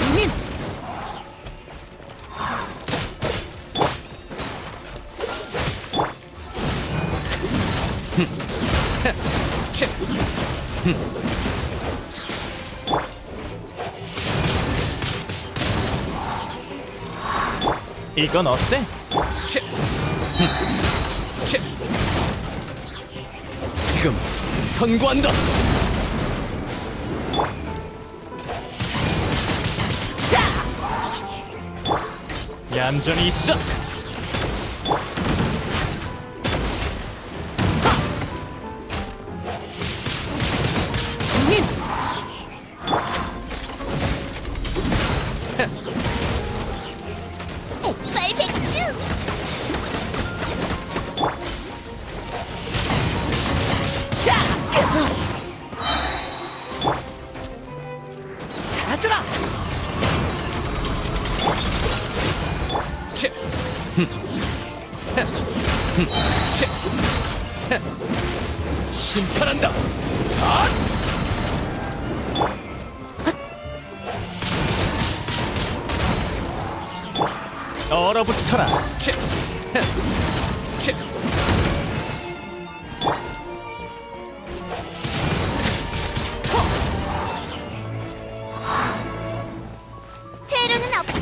형님, 이건 어때? 지금 선고한다. 얌전히 있어. 백발백중! 사라져라. 심판한다. 얼어붙어라. 퇴로는 없어.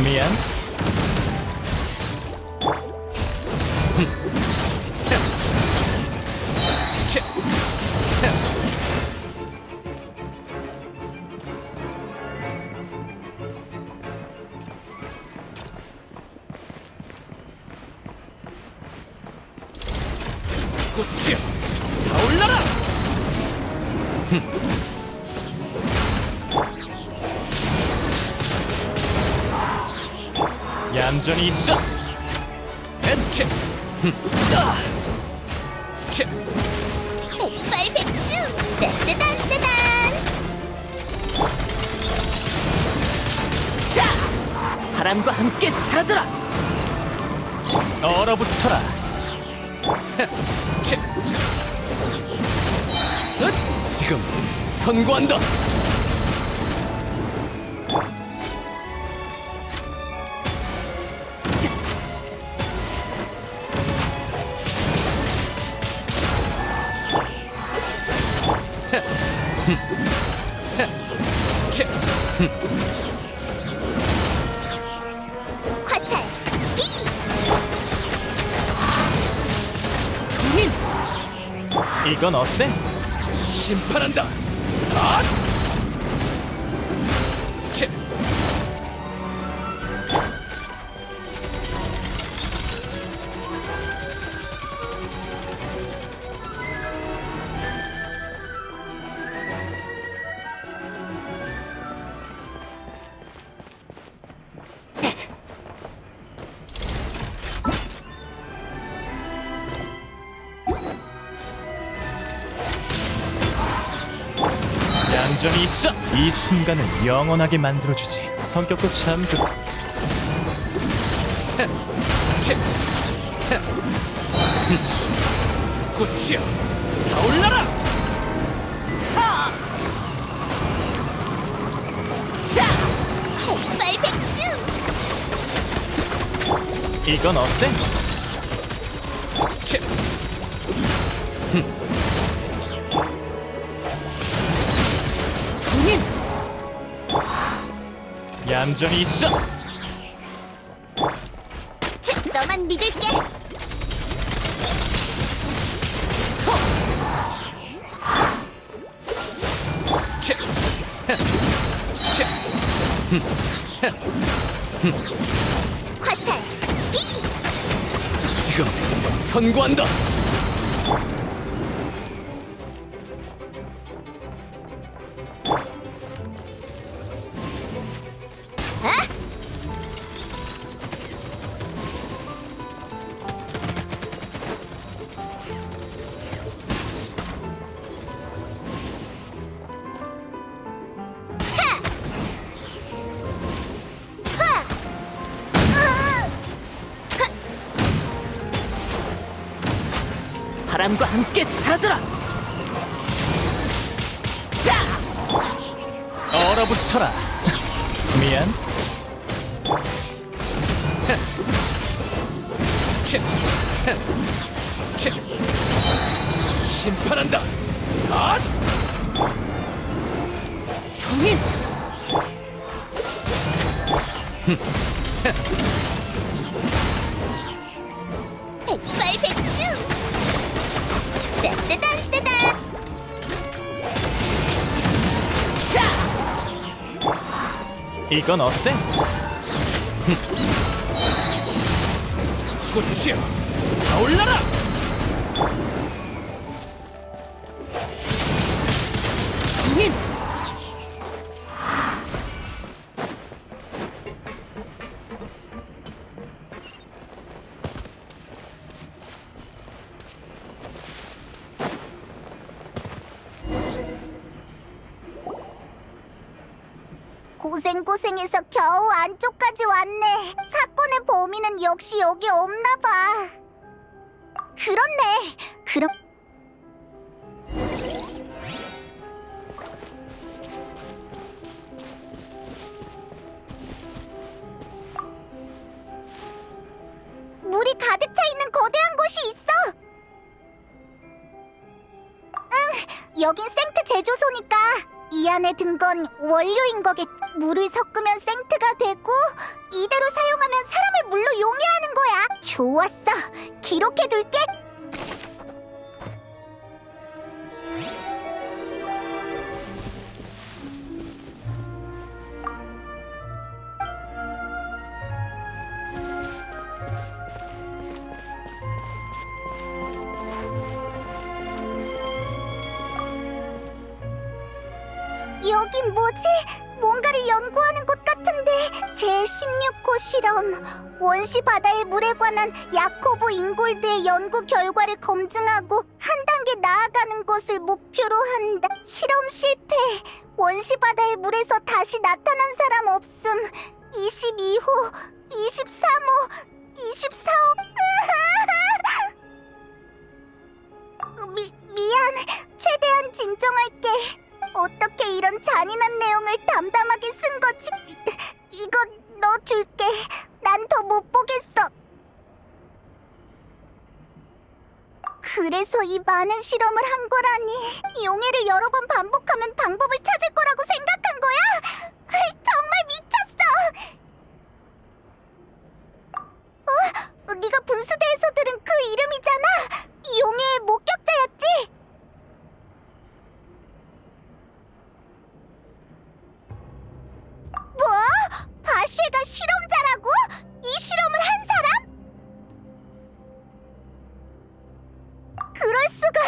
미안. 꽃이여, 타올라라! 얌전히 있어. 엔체. 백발백중! 떼떼단떼단! 바람과 함께 사라져라. 얼어붙어라. 지금 선고한다. 화살! 비! 이건 어때? 심판한다. 아! 얌전히 있어. 이 순간을 영원하게 만들어주지. 성격도 참 좋. 꽃이여, 타올라라. 백발백중! 이건 어때? 얌전히 있어. 너만 믿을게. 화살! 비! 지금 선고한다. 바람과 함께 사라져라. 얼어붙어라. 미안. 심판한다. 경인! 백발백중! 떼떼단떼단! 이건 어때? 꽃이여, 타올라라! 님! 고생고생해서 겨우 안쪽까지 왔네. 사건의 범인은 역시 여기 없나 봐. 그렇네. 그럼 물이 가득 차 있는 거대한 곳이 있어. 응, 여긴 생트 제조소니까 이 안에 든 건 원료인 거겠지. 물을 섞으면 생트가 되고 이대로 사용하면 사람을 물로 용해하는 거야. 좋았어. 기록해둘게. 여긴 뭐지? 뭔가를 연구하는 곳 같은데. 제16호 실험. 원시 바다의 물에 관한 야코브 잉골드의 연구 결과를 검증하고 한 단계 나아가는 것을 목표로 한다. 실험 실패. 원시 바다의 물에서 다시 나타난 사람 없음. 22호, 23호, 24호. 미안. 최대한 진정할게. 어떻게 이런 잔인한 내용을 담담하게 쓴 거지? 이거 너 줄게. 난 더 못 보겠어. 그래서 이 많은 실험을 한 거라니. 용해를 여러 번 반복하면 방법을 찾을 거라고 생각한 거야? 정말 미쳤어. 네가 분수대에서 들은 그 이름이잖아. 용해의 목격자였지? 뭐? 바시가 실험자라고? 이 실험을 한 사람? 그럴 수가.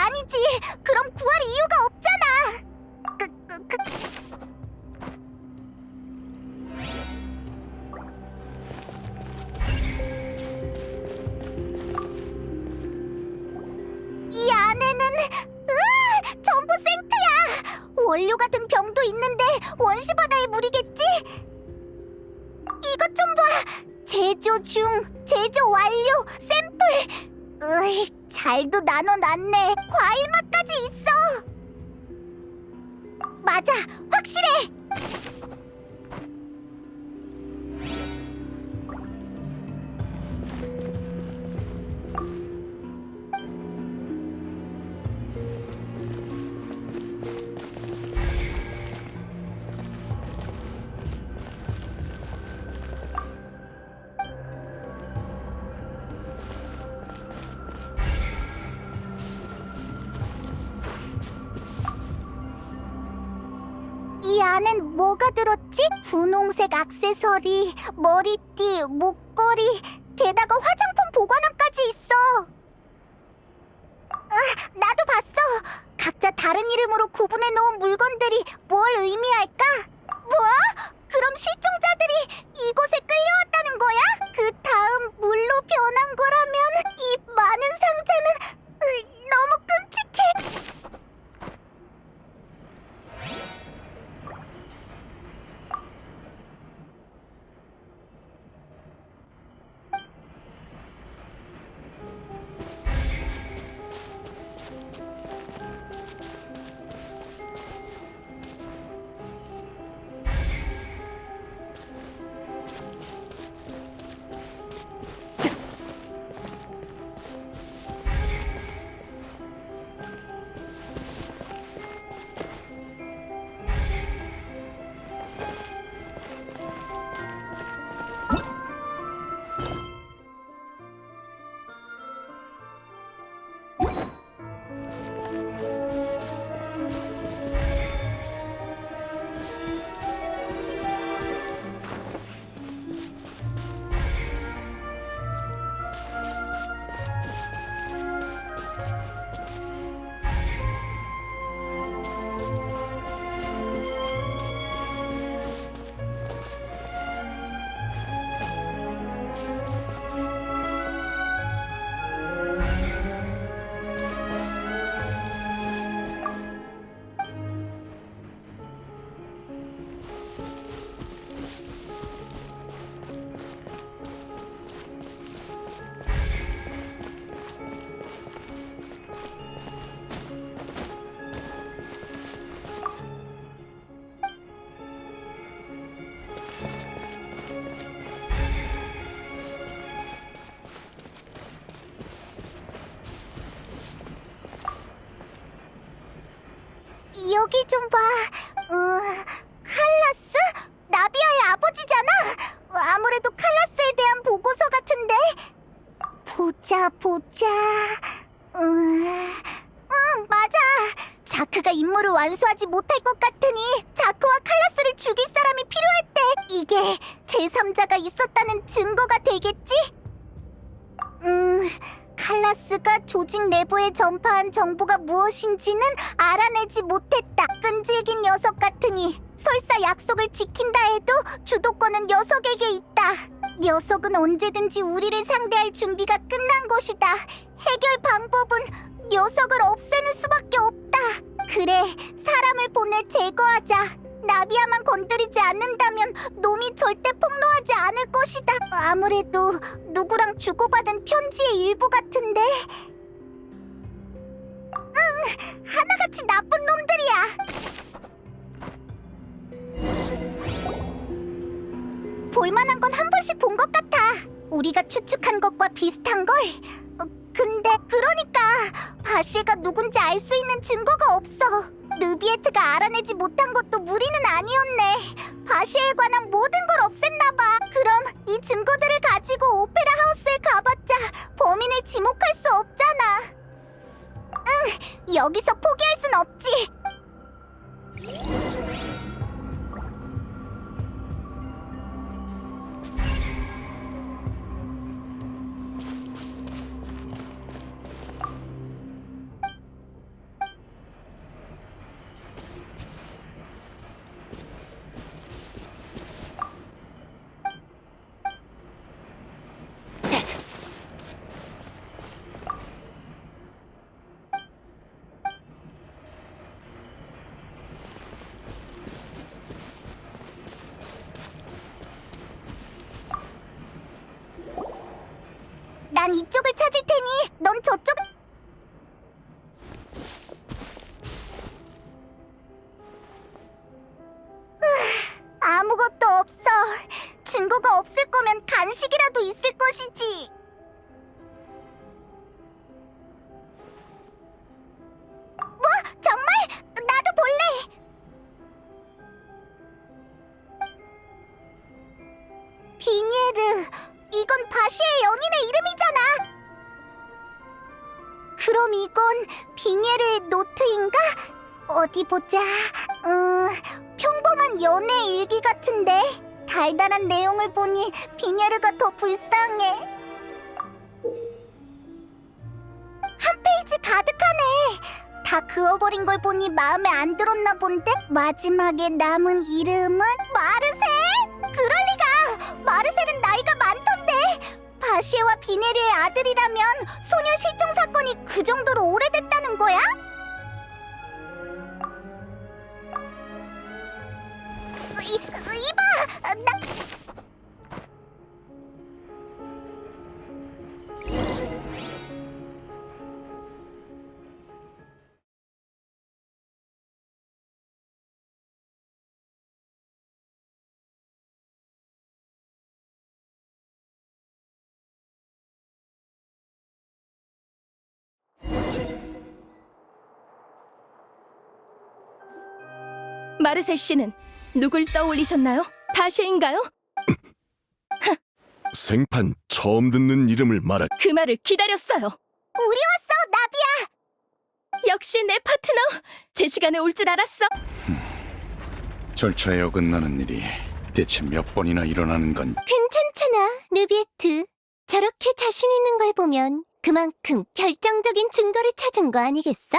아니지. 그럼 구할 이유가 없잖아. 이 안에는 전부 생트야. 원료 같은 병도 있는데 원시 바다의 물이겠지? 이것 좀 봐. 제조 중, 제조 완료, 샘플. 잘도 나눠놨네. 과일 맛까지 있어. 맞아, 확실해. 이 안엔 뭐가 들었지? 분홍색 액세서리, 머리띠, 목걸이, 게다가 화장품 보관함까지 있어. 나도 봤어. 각자 다른 이름으로 구분해 놓은 물건들이 뭘 의미할까? 뭐? 그럼 실종자들이 이곳에 끌려왔다는 거야? 그 다음 물로 변한 거라면 이 많은 상자는 너무 끔찍해. 여기 좀 봐. 칼라스? 나비아의 아버지잖아. 아무래도 칼라스에 대한 보고서 같은데. 보자. 맞아. 자크가 임무를 완수하지 못할 것 같으니 자크와 칼라스를 죽일 사람이 필요했대. 이게 제3자가 있었다는 증거가 되겠지? 칼라스가 조직 내부에 전파한 정보가 무엇인지는 알아내지 못했다. 끈질긴 녀석 같으니 설사 약속을 지킨다 해도 주도권은 녀석에게 있다. 녀석은 언제든지 우리를 상대할 준비가 끝난 것이다. 해결 방법은 녀석을 없애는 수밖에 없다. 그래, 사람을 보내 제거하자. 나비아만 건드리지 않는다면 놈이 절대 폭로하지 않을 것이다. 아무래도 누구랑 주고받은 편지의 일부 같은데. 하나같이 나쁜 놈들이야. 볼만한 건 한 번씩 본 것 같아. 우리가 추측한 것과 비슷한 걸. 근데 그러니까 바시에가 누군지 알 수 있는 증거가 없어. 느비에트가 알아내지 못한 것도 무리는 아니었네. 바시에 관한 모든 걸 없앴나봐. 그럼 이 증거들을 가지고 오페라 하우스에 가봤자 범인을 지목할 수 없잖아. 여기서 포기할 순 없지. 난 이쪽을 찾을 테니 넌 저쪽. 아무것도 없어. 증거가 없을 거면 간식이라도 있을 것이지. 뭐? 정말? 나도 볼래. 비니에르, 이건 바시의 연인의 이름이잖아. 그럼 이건 비니에르의 노트인가? 어디 보자. 평범한 연애 일기 같은데. 달달한 내용을 보니 비니에르가 더 불쌍해. 한 페이지 가득하네. 다 그어버린 걸 보니 마음에 안 들었나 본데. 마지막에 남은 이름은 마르셀? 그럴 리가. 마르셀은 나이가 많던데. 바시에와 비네르의 아들이라면 소녀 실종 사건이 그 정도로 오래됐다는 거야? 이봐! 마르셀 씨는 누굴 떠올리셨나요? 바시인가요? 생판 처음 듣는 이름을 말하. 그 말을 기다렸어요. 우리 왔어, 나비야! 역시 내 파트너. 제 시간에 올 줄 알았어. 절차에 어긋나는 일이 대체 몇 번이나 일어나는 건. 괜찮잖아, 느비에트. 저렇게 자신 있는 걸 보면 그만큼 결정적인 증거를 찾은 거 아니겠어?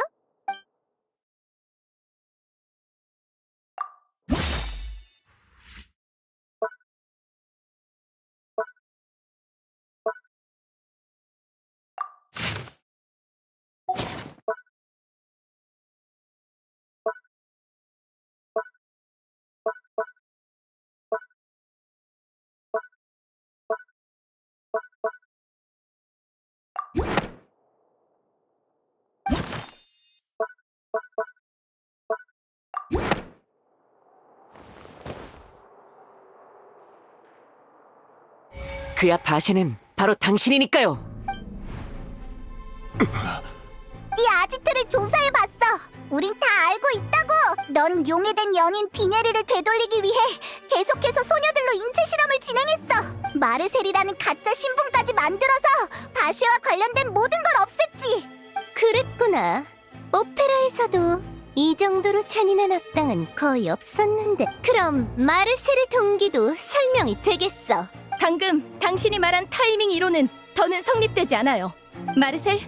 그야 바시는 바로 당신이니까요. 네 아지트를 조사해봤어. 우린 다 알고 있다고. 넌 용해된 연인 비네르를 되돌리기 위해 계속해서 소녀들로 인체 실험을 진행했어. 마르셀이라는 가짜 신분까지 만들어서 바시와 관련된 모든 걸 없앴지. 그랬구나. 오페라에서도 이 정도로 잔인한 악당은 거의 없었는데. 그럼 마르셀의 동기도 설명이 되겠어. 방금 당신이 말한 타이밍 이론은 더는 성립되지 않아요. 마르셀,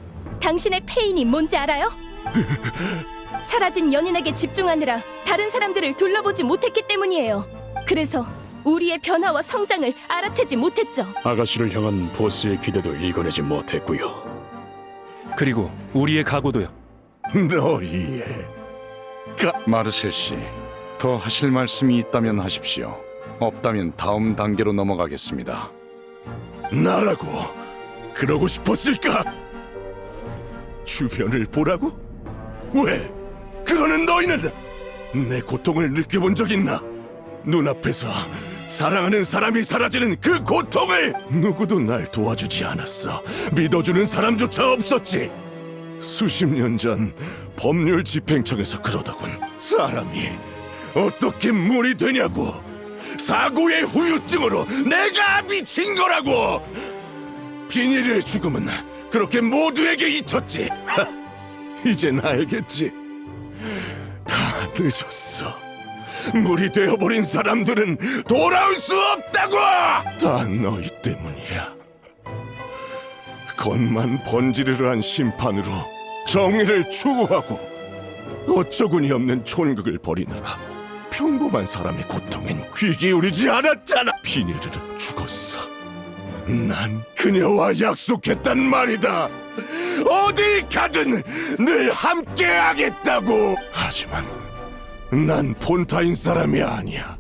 당신의 페인이 뭔지 알아요? 사라진 연인에게 집중하느라 다른 사람들을 둘러보지 못했기 때문이에요. 그래서 우리의 변화와 성장을 알아채지 못했죠. 아가씨를 향한 보스의 기대도 읽어내지 못했고요. 그리고 우리의 각오도요. 너희의 마르셀 씨, 더 하실 말씀이 있다면 하십시오. 없다면 다음 단계로 넘어가겠습니다. 나라고 그러고 싶었을까? 주변을 보라고? 왜? 그러는 너희는 내 고통을 느껴본 적 있나? 눈앞에서 사랑하는 사람이 사라지는 그 고통을 누구도 날 도와주지 않았어. 믿어주는 사람조차 없었지. 수십 년 전 법률 집행청에서 그러더군. 사람이 어떻게 물이 되냐고. 사고의 후유증으로 내가 미친 거라고. 비닐의 죽음은 그렇게 모두에게 잊혔지. 이젠 알겠지. 다 늦었어. 물이 되어버린 사람들은 돌아올 수 없다고. 다 너희 때문이야. 겉만 번지르르한 심판으로 정의를 추구하고 어처구니 없는 촌극을 벌이느라 평범한 사람의 고통엔 귀 기울이지 않았잖아. 비닐은 죽었어. 난 그녀와 약속했단 말이다. 어디 가든 늘 함께하겠다고. 하지만 난 폰타인 사람이 아니야.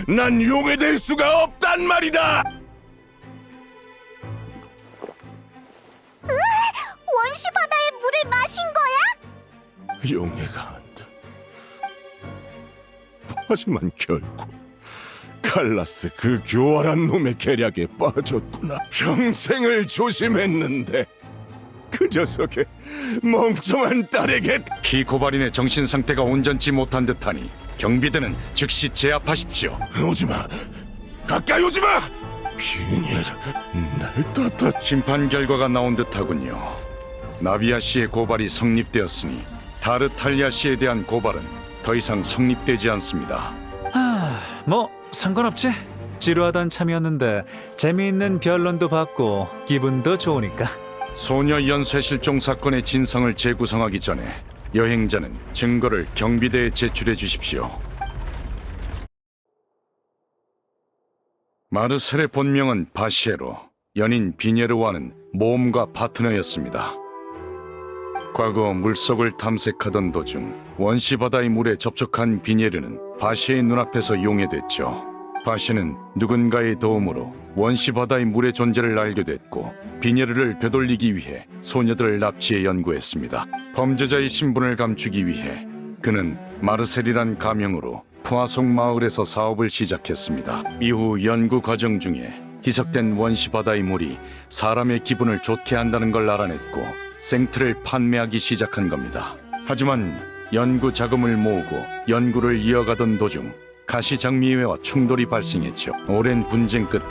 난 용해될 수가 없단 말이다. 원시 바다의 물을 마신 거야? 용해가 안 돼. 하지만 결국 칼라스 그 교활한 놈의 계략에 빠졌구나. 평생을 조심했는데 그 녀석의 멍청한 딸에게. 피고발인의 정신 상태가 온전치 못한 듯하니 경비대는 즉시 제압하십시오. 오지마. 가까이 오지마. 비닐 날 탓하. 심판 결과가 나온 듯하군요. 나비아 씨의 고발이 성립되었으니 다르탈리아 씨에 대한 고발은 더 이상 성립되지 않습니다. 뭐 상관없지. 지루하던 참이었는데 재미있는 변론도 받고 기분도 좋으니까. 소녀 연쇄 실종 사건의 진상을 재구성하기 전에 여행자는 증거를 경비대에 제출해 주십시오. 마르셀의 본명은 바시에로, 연인 비nie르와는 모험가 파트너였습니다. 과거 물속을 탐색하던 도중 원시 바다의 물에 접촉한 비nie르는 바시의 눈앞에서 용해됐죠. 바시는 누군가의 도움으로 원시 바다의 물의 존재를 알게 됐고 비nie르를 되돌리기 위해 소녀들을 납치해 연구했습니다. 범죄자의 신분을 감추기 위해 그는 마르셀이란 가명으로 푸아속 마을에서 사업을 시작했습니다. 이후 연구 과정 중에 희석된 원시 바다의 물이 사람의 기분을 좋게 한다는 걸 알아냈고 생트를 판매하기 시작한 겁니다. 하지만 연구 자금을 모으고 연구를 이어가던 도중 가시장미회와 충돌이 발생했죠. 오랜 분쟁 끝에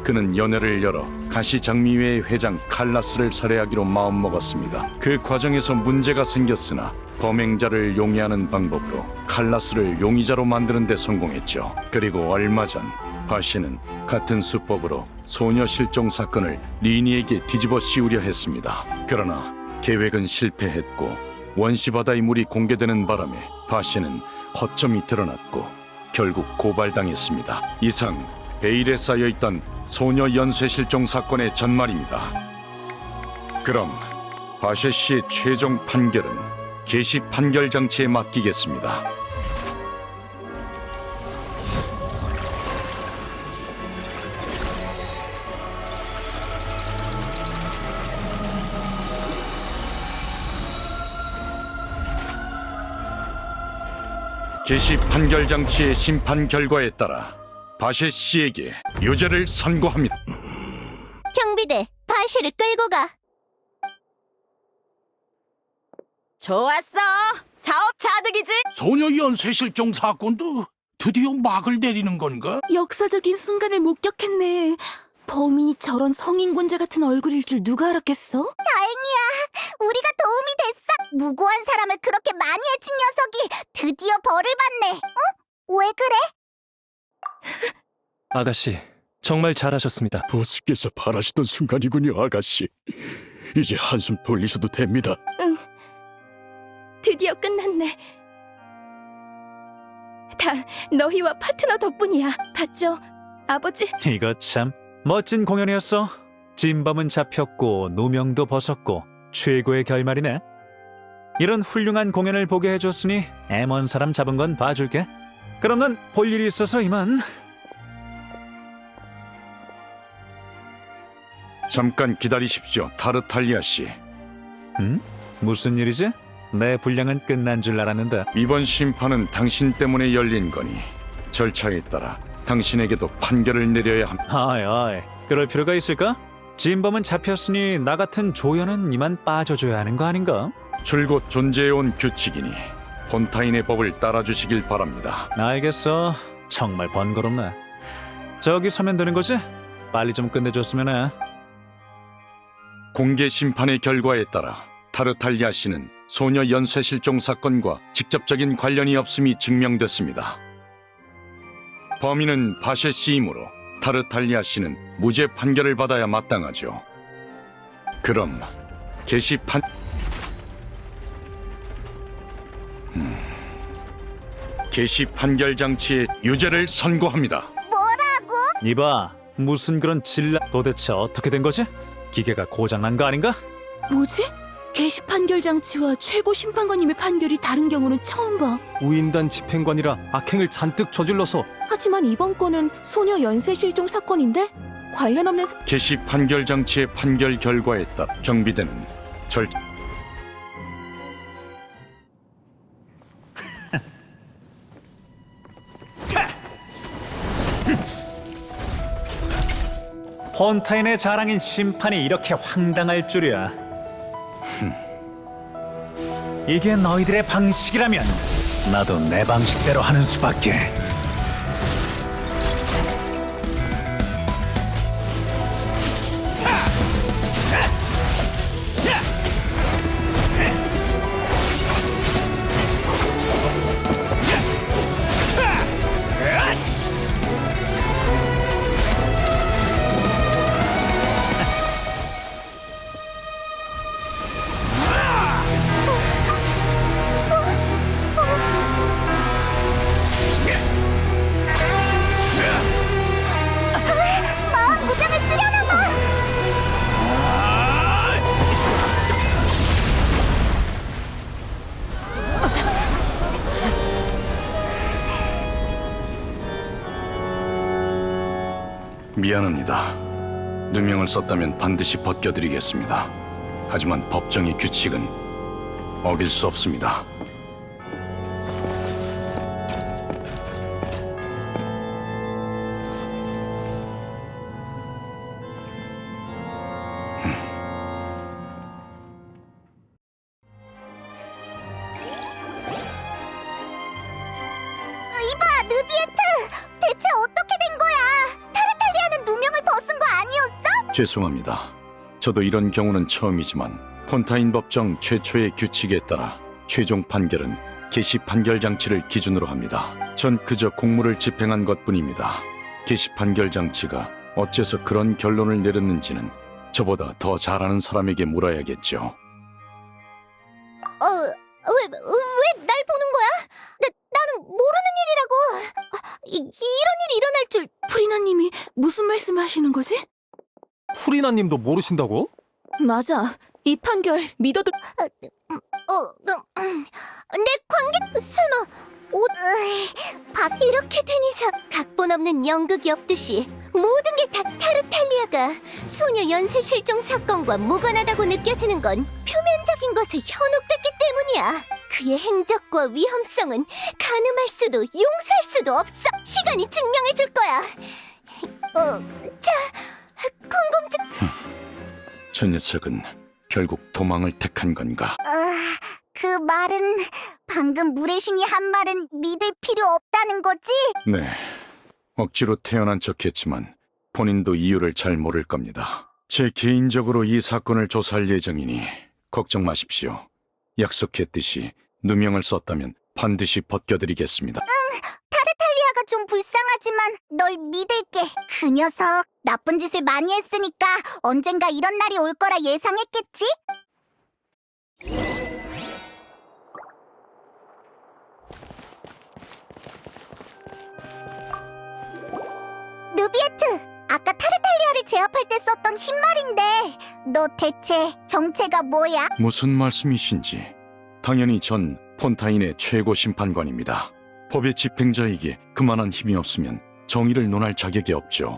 그는 연회를 열어 가시장미회의 회장 칼라스를 살해하기로 마음먹었습니다. 그 과정에서 문제가 생겼으나 범행자를 용의하는 방법으로 칼라스를 용의자로 만드는 데 성공했죠. 그리고 얼마 전 바시는 같은 수법으로 소녀 실종 사건을 리니에게 뒤집어 씌우려 했습니다. 그러나 계획은 실패했고 원시 바다의 물이 공개되는 바람에 바시는 허점이 드러났고 결국 고발당했습니다. 이상 베일에 쌓여있던 소녀 연쇄 실종 사건의 전말입니다. 그럼 바시 씨의 최종 판결은 계시 판결 장치에 맡기겠습니다. 계시 판결 장치의 심판 결과에 따라 바시 씨에게 유죄를 선고합니다. 경비대, 바시를 끌고 가. 좋았어. 자업자득. 가득이지? 소녀 연쇄 실종 사건도 드디어 막을 내리는 건가? 역사적인 순간을 목격했네. 범인이 저런 성인군자 같은 얼굴일 줄 누가 알았겠어? 다행이야. 우리가 도움이 됐어. 무고한 사람을 그렇게 많이 해친 녀석이 드디어 벌을 받네. 응? 왜 그래? 아가씨, 정말 잘하셨습니다. 보스께서 바라시던 순간이군요, 아가씨. 이제 한숨 돌리셔도 됩니다. 응. 드디어 끝났네. 다 너희와 파트너 덕분이야. 봤죠? 아버지. 이거 참 멋진 공연이었어. 진범은 잡혔고 누명도 벗었고 최고의 결말이네. 이런 훌륭한 공연을 보게 해줬으니 M1 사람 잡은 건 봐줄게. 그럼 난 볼 일이 있어서 이만. 잠깐 기다리십시오, 타르탈리아 씨. 무슨 일이지? 내 분량은 끝난 줄 알았는데. 이번 심판은 당신 때문에 열린 거니 절차에 따라 당신에게도 판결을 내려야 합니다. 어이, 그럴 필요가 있을까? 진범은 잡혔으니 나 같은 조연은 이만 빠져줘야 하는 거 아닌가? 줄곧 존재해온 규칙이니 폰타인의 법을 따라주시길 바랍니다. 알겠어. 정말 번거롭네. 저기 서면 되는 거지? 빨리 좀 끝내줬으면 해. 공개 심판의 결과에 따라 타르탈리아 씨는 소녀 연쇄 실종 사건과 직접적인 관련이 없음이 증명됐습니다. 범인은 바셰 씨이므로 타르탈리아 씨는 무죄 판결을 받아야 마땅하죠. 그럼 게시판... 게시 판결 장치의 유죄를 선고합니다. 뭐라고? 이봐, 무슨 그런 질라... 도대체 어떻게 된 거지? 기계가 고장난 거 아닌가? 뭐지? 개시 판결 장치와 최고 심판관님의 판결이 다른 경우는 처음 봐. 우인단 집행관이라 악행을 잔뜩 저질러서. 하지만 이번 건은 소녀 연쇄 실종 사건인데 관련 없는 게시 판결 장치의 판결 결과에 따라 경비대는 절... 폰타인의 자랑인 심판이 이렇게 황당할 줄이야. 이게 너희들의 방식이라면 나도 내 방식대로 하는 수밖에. 마음 무장을 쓰려나 봐. 미안합니다. 누명을 썼다면 반드시 벗겨드리겠습니다. 하지만 법정의 규칙은 어길 수 없습니다. 이봐, 느비에트! 대체 어떻게 된 거야? 타르탈리아는 누명을 벗은 거 아니었어? 죄송합니다. 저도 이런 경우는 처음이지만 폰타인 법정 최초의 규칙에 따라 최종 판결은 게시 판결 장치를 기준으로 합니다. 전 그저 공무를 집행한 것뿐입니다. 게시 판결 장치가 어째서 그런 결론을 내렸는지는 저보다 더 잘 아는 사람에게 물어야겠죠. 왜 날 보는 거야? 나는 모르는 일이라고. 이런 일이 일어날 줄. 프리나님이 무슨 말씀을 하시는 거지? 후리나님도 모르신다고? 맞아. 이 판결 믿어도 내 관계 설마 옷 이렇게 된 이상 각본 없는 연극이 없듯이 모든 게 다 타르탈리아가 소녀 연쇄 실종 사건과 무관하다고 느껴지는 건 표면적인 것에 현혹됐기 때문이야. 그의 행적과 위험성은 가늠할 수도 용서할 수도 없어. 시간이 증명해 줄 거야. 자, 궁금증. 저 녀석은 결국 도망을 택한 건가? 그 말은 방금 무례신이 한 말은 믿을 필요 없다는 거지? 네, 억지로 태어난 척했지만 본인도 이유를 잘 모를 겁니다. 제 개인적으로 이 사건을 조사할 예정이니 걱정 마십시오. 약속했듯이 누명을 썼다면 반드시 벗겨드리겠습니다. 타르탈리아가 좀 불쌍하지만 널 믿을게. 그 녀석 나쁜 짓을 많이 했으니까 언젠가 이런 날이 올 거라 예상했겠지? 누비에트, 아까 타르탈리아를 제압할 때 썼던 흰말인데 너 대체 정체가 뭐야? 무슨 말씀이신지. 당연히 전 폰타인의 최고 심판관입니다. 법의 집행자에게 그만한 힘이 없으면 정의를 논할 자격이 없죠.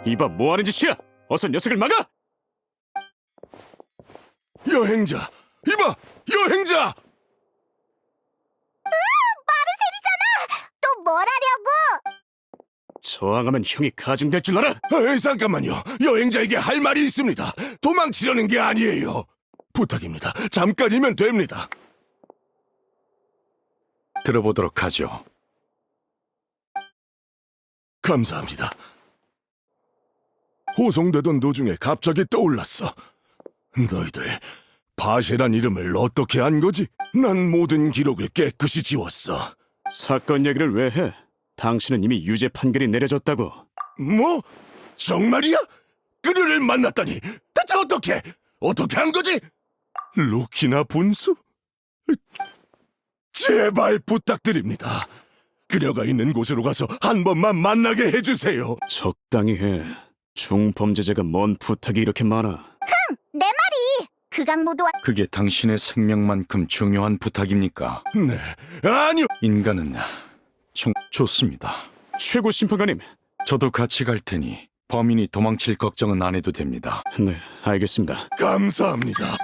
이봐, 뭐하는 짓이야? 어서 녀석을 막아! 여행자! 이봐! 여행자! 또 뭘 하려고? 저항하면 형이 가중될 줄 알아? 에이, 잠깐만요. 여행자에게 할 말이 있습니다. 도망치려는 게 아니에요. 부탁입니다. 잠깐이면 됩니다. 들어보도록 하죠. 감사합니다. 호송되던 도중에 갑자기 떠올랐어. 너희들 바쉐란 이름을 어떻게 안 거지? 난 모든 기록을 깨끗이 지웠어. 사건 얘기를 왜 해? 당신은 이미 유죄 판결이 내려졌다고. 뭐? 정말이야? 그녀를 만났다니 대체 어떻게 한 거지? 루키나 분수? 제발 부탁드립니다. 그녀가 있는 곳으로 가서 한 번만 만나게 해주세요. 적당히 해. 중범죄자가 뭔 부탁이 이렇게 많아. 내 말이 극악 모드와 그게 당신의 생명만큼 중요한 부탁입니까? 네, 아니요. 인간은 정 좋습니다. 최고 심판관님. 저도 같이 갈 테니 범인이 도망칠 걱정은 안 해도 됩니다. 네, 알겠습니다. 감사합니다.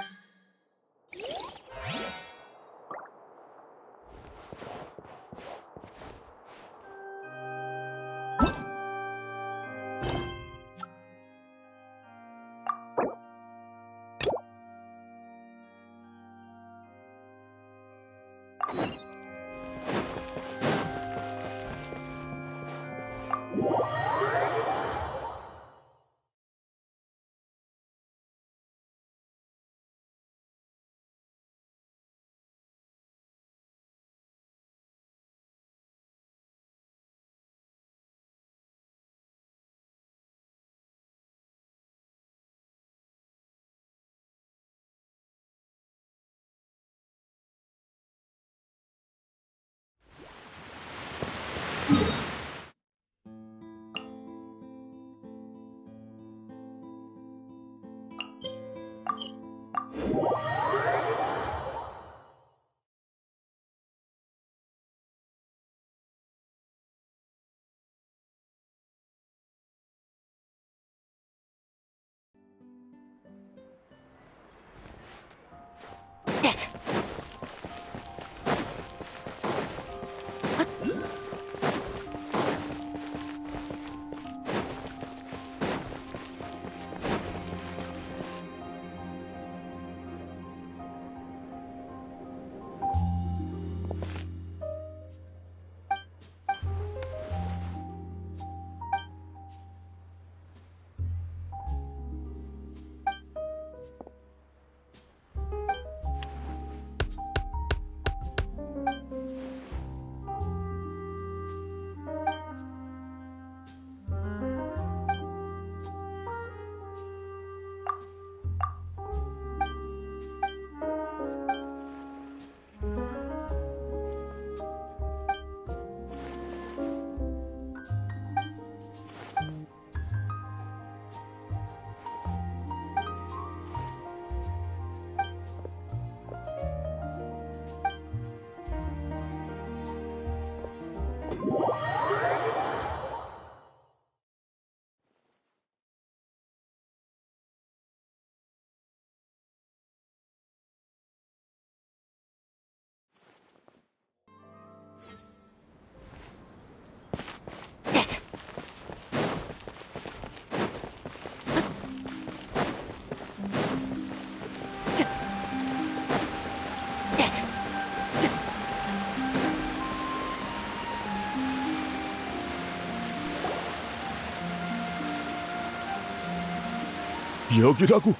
여기라고?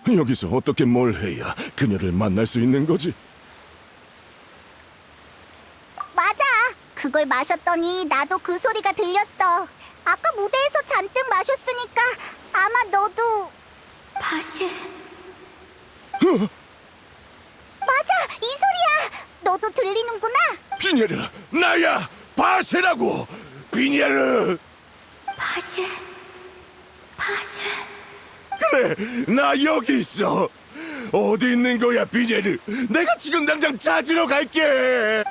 여기서 어떻게 뭘 해야 그녀를 만날 수 있는 거지? 맞아. 그걸 마셨더니 나도 그 소리가 들렸어. 아까 무대에서 잔뜩 마셨으니까 아마 너도 바시. 맞아. 이 소리야. 너도 들리는구나. 비녀르, 나야! 바세라고! 비녀르! 바시. 그래, 나 여기 있어. 어디 있는 거야, 비녀르? 내가 지금 당장 찾으러 갈게.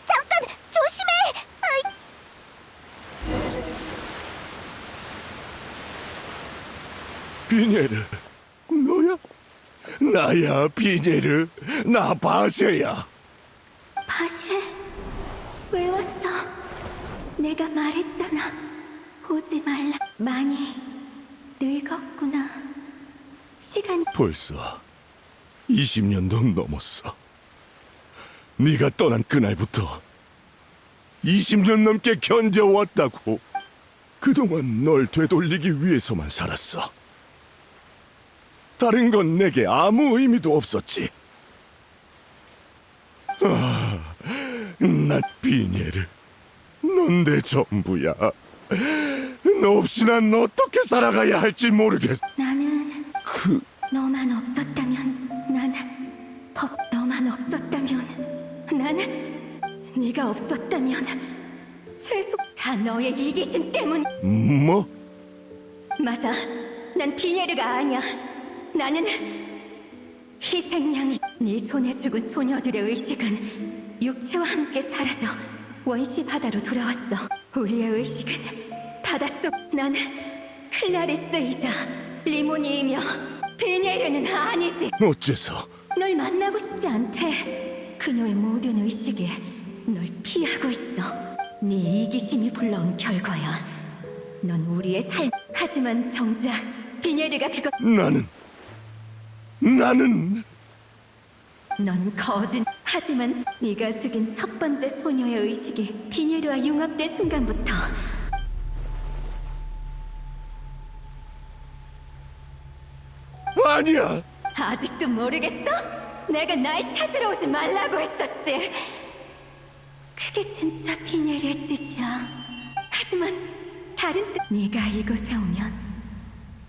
잠깐 조심해. 비녀르, 너야? 나야, 비녀르. 나 바세야. 바시. 왜 왔어? 내가 말했잖아. 오지 말라. 많이 늙었구나. 시간이 벌써 20년도 넘었어. 네가 떠난 그날부터 20년 넘게 견뎌왔다고. 그동안 널 되돌리기 위해서만 살았어. 다른 건 내게 아무 의미도 없었지. 난 비녀르, 넌 내 전부야. 너 없이 난 어떻게 살아가야 할지 모르겠어. 나는 너만 없었다면 너만 없었다면 네가 없었다면 최소 다 너의 이기심 때문. 뭐? 맞아. 난 비녀르가 아니야. 나는 희생양이. 네 손에 죽은 소녀들의 의식은 육체와 함께 사라져 원시 바다로 돌아왔어. 우리의 의식은 바닷속. 난 클라리스이자 리모니이며 비녀르는 아니지. 어째서? 널 만나고 싶지 않대. 그녀의 모든 의식이 널 피하고 있어. 네 이기심이 불러온 결과야. 넌 우리의 삶. 하지만 정작 비녀르가 그거. 나는 넌 거짓. 하지만 네가 죽인 첫 번째 소녀의 의식이 비녀르와 융합된 순간부터 아니야. 아직도 모르겠어? 내가 날 찾으러 오지 말라고 했었지. 그게 진짜 비녀르의 뜻이야. 하지만 다른 뜻. 네가 이곳에 오면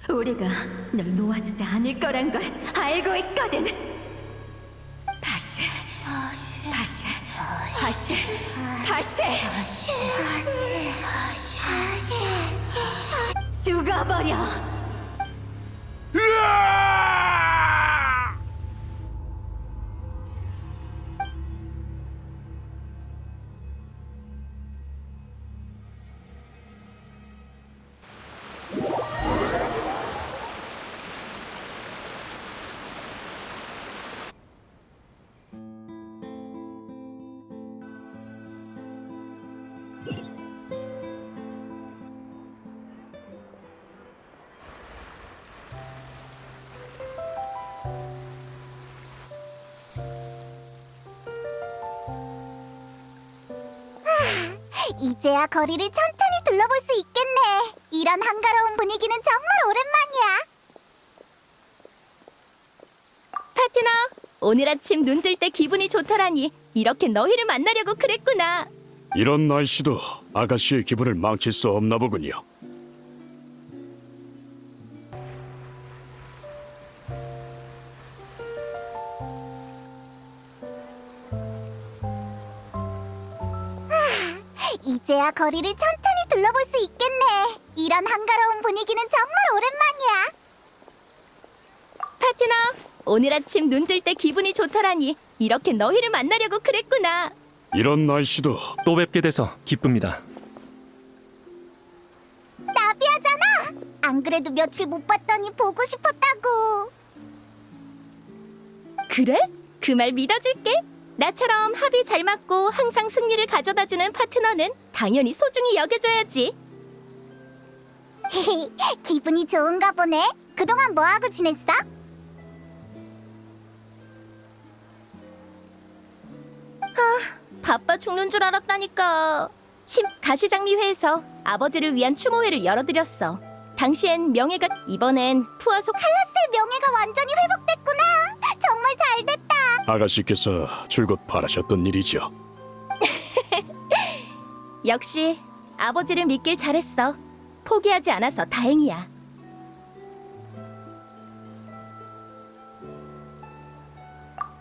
우리가 널 놓아주지 않을 거란 걸 알고 있거든. 바시. 죽어버려. 이제야 거리를 천천히 둘러볼 수 있겠네. 이런 한가로운 분위기는 정말 오랜만이야. 파트너, 오늘 아침 눈 뜰 때 기분이 좋더라니. 이렇게 너희를 만나려고 그랬구나. 이런 날씨도 아가씨의 기분을 망칠 수 없나 보군요. 이제야 거리를 천천히 둘러볼 수 있겠네. 이런 한가로운 분위기는 정말 오랜만이야. 파트너, 오늘 아침 눈 뜰 때 기분이 좋더라니. 이렇게 너희를 만나려고 그랬구나. 이런 날씨도 또 뵙게 돼서 기쁩니다. 나비야잖아. 안 그래도 며칠 못 봤더니 보고 싶었다고. 그래? 그 말 믿어줄게. 나처럼 합이 잘 맞고 항상 승리를 가져다주는 파트너는 당연히 소중히 여겨줘야지. 기분이 좋은가 보네. 그동안 뭐하고 지냈어? 바빠 죽는 줄 알았다니까. 가시장미회에서 아버지를 위한 추모회를 열어드렸어. 당시엔 명예가, 이번엔 푸아소 칼라스의 명예가 완전히 회복됐구나. 정말 잘됐다. 아가씨께서 줄곧 바라셨던 일이죠. 역시 아버지를 믿길 잘했어. 포기하지 않아서 다행이야.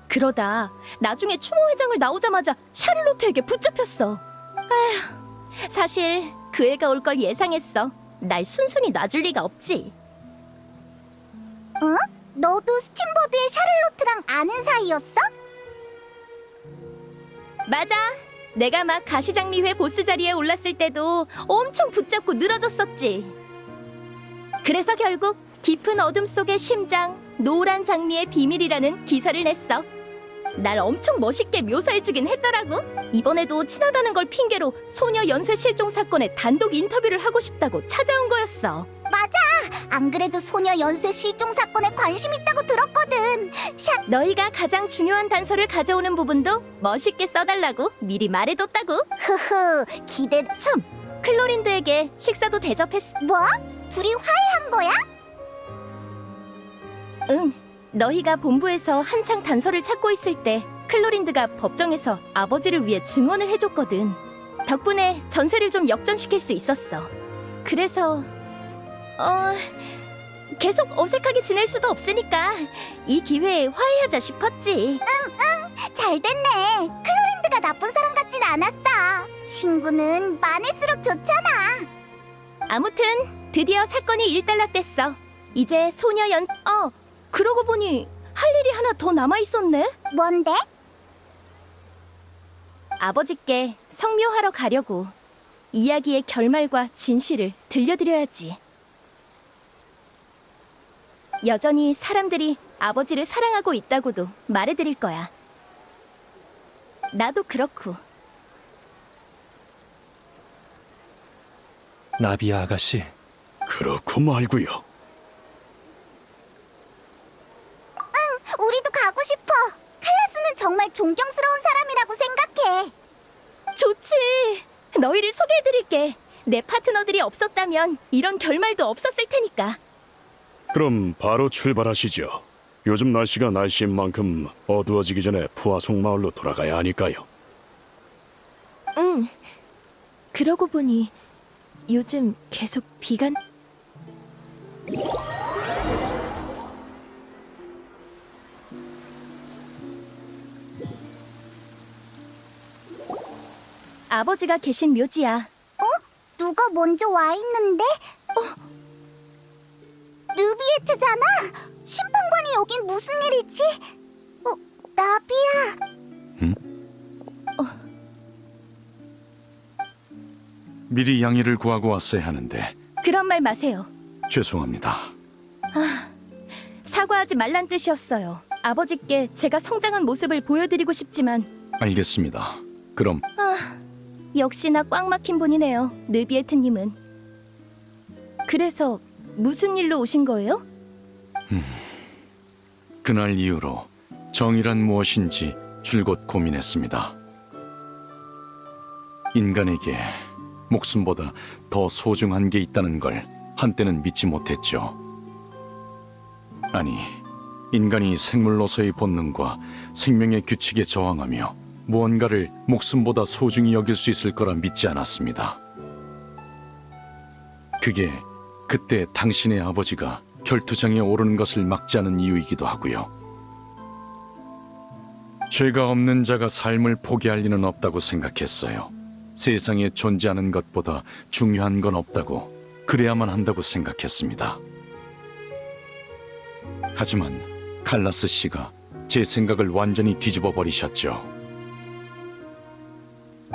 그러다 나중에 추모회장을 나오자마자 샤를로트에게 붙잡혔어. 아휴, 사실 그 애가 올 걸 예상했어. 날 순순히 놔줄 리가 없지. 응? 너도 스팀보드의 샤를로트랑 아는 사이였어? 맞아. 내가 막 가시장미회 보스 자리에 올랐을 때도 엄청 붙잡고 늘어졌었지. 그래서 결국 깊은 어둠 속의 심장, 노란 장미의 비밀이라는 기사를 냈어. 날 엄청 멋있게 묘사해주긴 했더라고. 이번에도 친하다는 걸 핑계로 소녀 연쇄 실종 사건에 단독 인터뷰를 하고 싶다고 찾아온 거였어. 맞아. 안 그래도 소녀 연쇄 실종 사건에 관심 있다고 들었거든. 너희가 가장 중요한 단서를 가져오는 부분도 멋있게 써달라고 미리 말해뒀다고. 흐흐. 기대. 참, 클로린드에게 식사도 대접했어. 뭐? 둘이 화해한 거야? 응. 너희가 본부에서 한창 단서를 찾고 있을 때 클로린드가 법정에서 아버지를 위해 증언을 해줬거든. 덕분에 전세를 좀 역전시킬 수 있었어. 그래서 계속 어색하게 지낼 수도 없으니까 이 기회에 화해하자 싶었지. 응. 잘 됐네. 클로린드가 나쁜 사람 같진 않았어. 친구는 많을수록 좋잖아. 아무튼 드디어 사건이 일단락됐어. 이제 그러고 보니 할 일이 하나 더 남아있었네? 뭔데? 아버지께 성묘하러 가려고. 이야기의 결말과 진실을 들려드려야지. 여전히 사람들이 아버지를 사랑하고 있다고도 말해드릴 거야. 나도 그렇고. 나비야 아가씨, 그렇고 말고요. 우리도 가고 싶어. 칼라스는 정말 존경스러운 사람이라고 생각해. 좋지. 너희를 소개해드릴게. 내 파트너들이 없었다면 이런 결말도 없었을 테니까. 그럼 바로 출발하시죠. 요즘 날씨가 날씨인 만큼 어두워지기 전에 푸아송 마을로 돌아가야 하니까요. 응. 그러고 보니 요즘 계속 비가... 아버지가 계신 묘지야. 누가 먼저 와 있는데? 느비에트잖아. 심판관이 여긴 무슨 일이지? 나비야. 미리 양해를 구하고 왔어야 하는데 그런 말 마세요. 죄송합니다. 사과하지 말란 뜻이었어요. 아버지께 제가 성장한 모습을 보여드리고 싶지만 알겠습니다. 그럼 역시나 꽉 막힌 분이네요. 느비에트님은. 그래서 무슨 일로 오신 거예요? 그날 이후로 정의란 무엇인지 줄곧 고민했습니다. 인간에게 목숨보다 더 소중한 게 있다는 걸 한때는 믿지 못했죠. 아니, 인간이 생물로서의 본능과 생명의 규칙에 저항하며 무언가를 목숨보다 소중히 여길 수 있을 거라 믿지 않았습니다. 그게 그때 당신의 아버지가 결투장에 오르는 것을 막지 않은 이유이기도 하고요. 죄가 없는 자가 삶을 포기할 리는 없다고 생각했어요. 세상에 존재하는 것보다 중요한 건 없다고, 그래야만 한다고 생각했습니다. 하지만 칼라스 씨가 제 생각을 완전히 뒤집어 버리셨죠.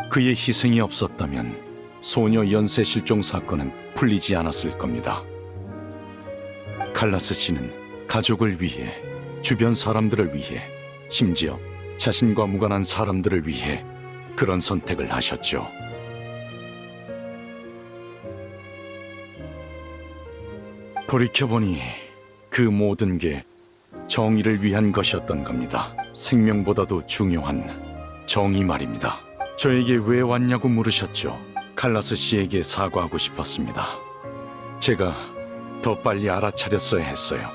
그의 희생이 없었다면 소녀 연쇄 실종 사건은 풀리지 않았을 겁니다. 칼라스 씨는 가족을 위해, 주변 사람들을 위해, 심지어 자신과 무관한 사람들을 위해 그런 선택을 하셨죠. 돌이켜보니 그 모든 게 정의를 위한 것이었던 겁니다. 생명보다도 중요한 정의 말입니다. 저에게 왜 왔냐고 물으셨죠. 칼라스 씨에게 사과하고 싶었습니다. 제가 더 빨리 알아차렸어야 했어요.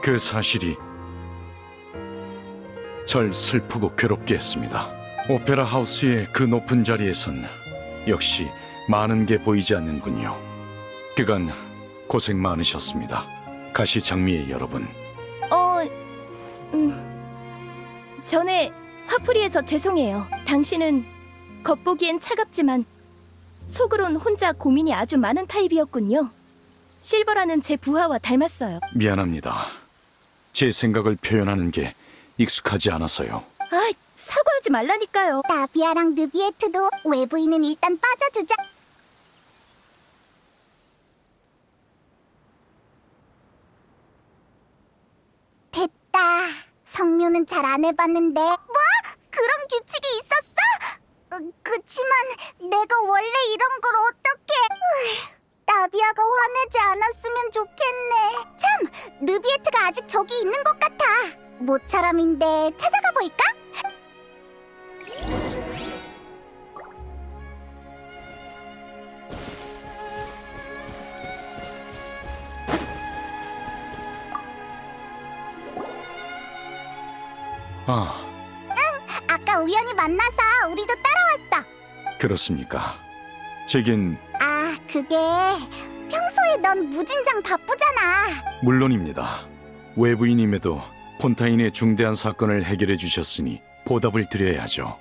그 사실이 절 슬프고 괴롭게 했습니다. 오페라 하우스의 그 높은 자리에선 역시 많은 게 보이지 않는군요. 그간 고생 많으셨습니다. 가시장미의 여러분. 전에 화풀이해서 죄송해요. 당신은 겉보기엔 차갑지만 속으론 혼자 고민이 아주 많은 타입이었군요. 실버라는 제 부하와 닮았어요. 미안합니다. 제 생각을 표현하는 게 익숙하지 않아서요. 아, 사과하지 말라니까요. 나비아랑 느비에트도 외부인은 일단 빠져주자. 됐다. 성묘는 잘 안 해봤는데. 뭐? 그런 규칙이 있었어? 그치만 내가 원래 이런 걸 어떻게... 나비아가 화내지 않았으면 좋겠네. 참! 느비에트가 아직 저기 있는 것 같아. 모처럼인데 찾아가 볼까? 아까 우연히 만나서 우리도 따라왔어. 그렇습니까? 제겐 그게 평소에 넌 무진장 바쁘잖아. 물론입니다. 외부인임에도 폰타인의 중대한 사건을 해결해 주셨으니 보답을 드려야죠.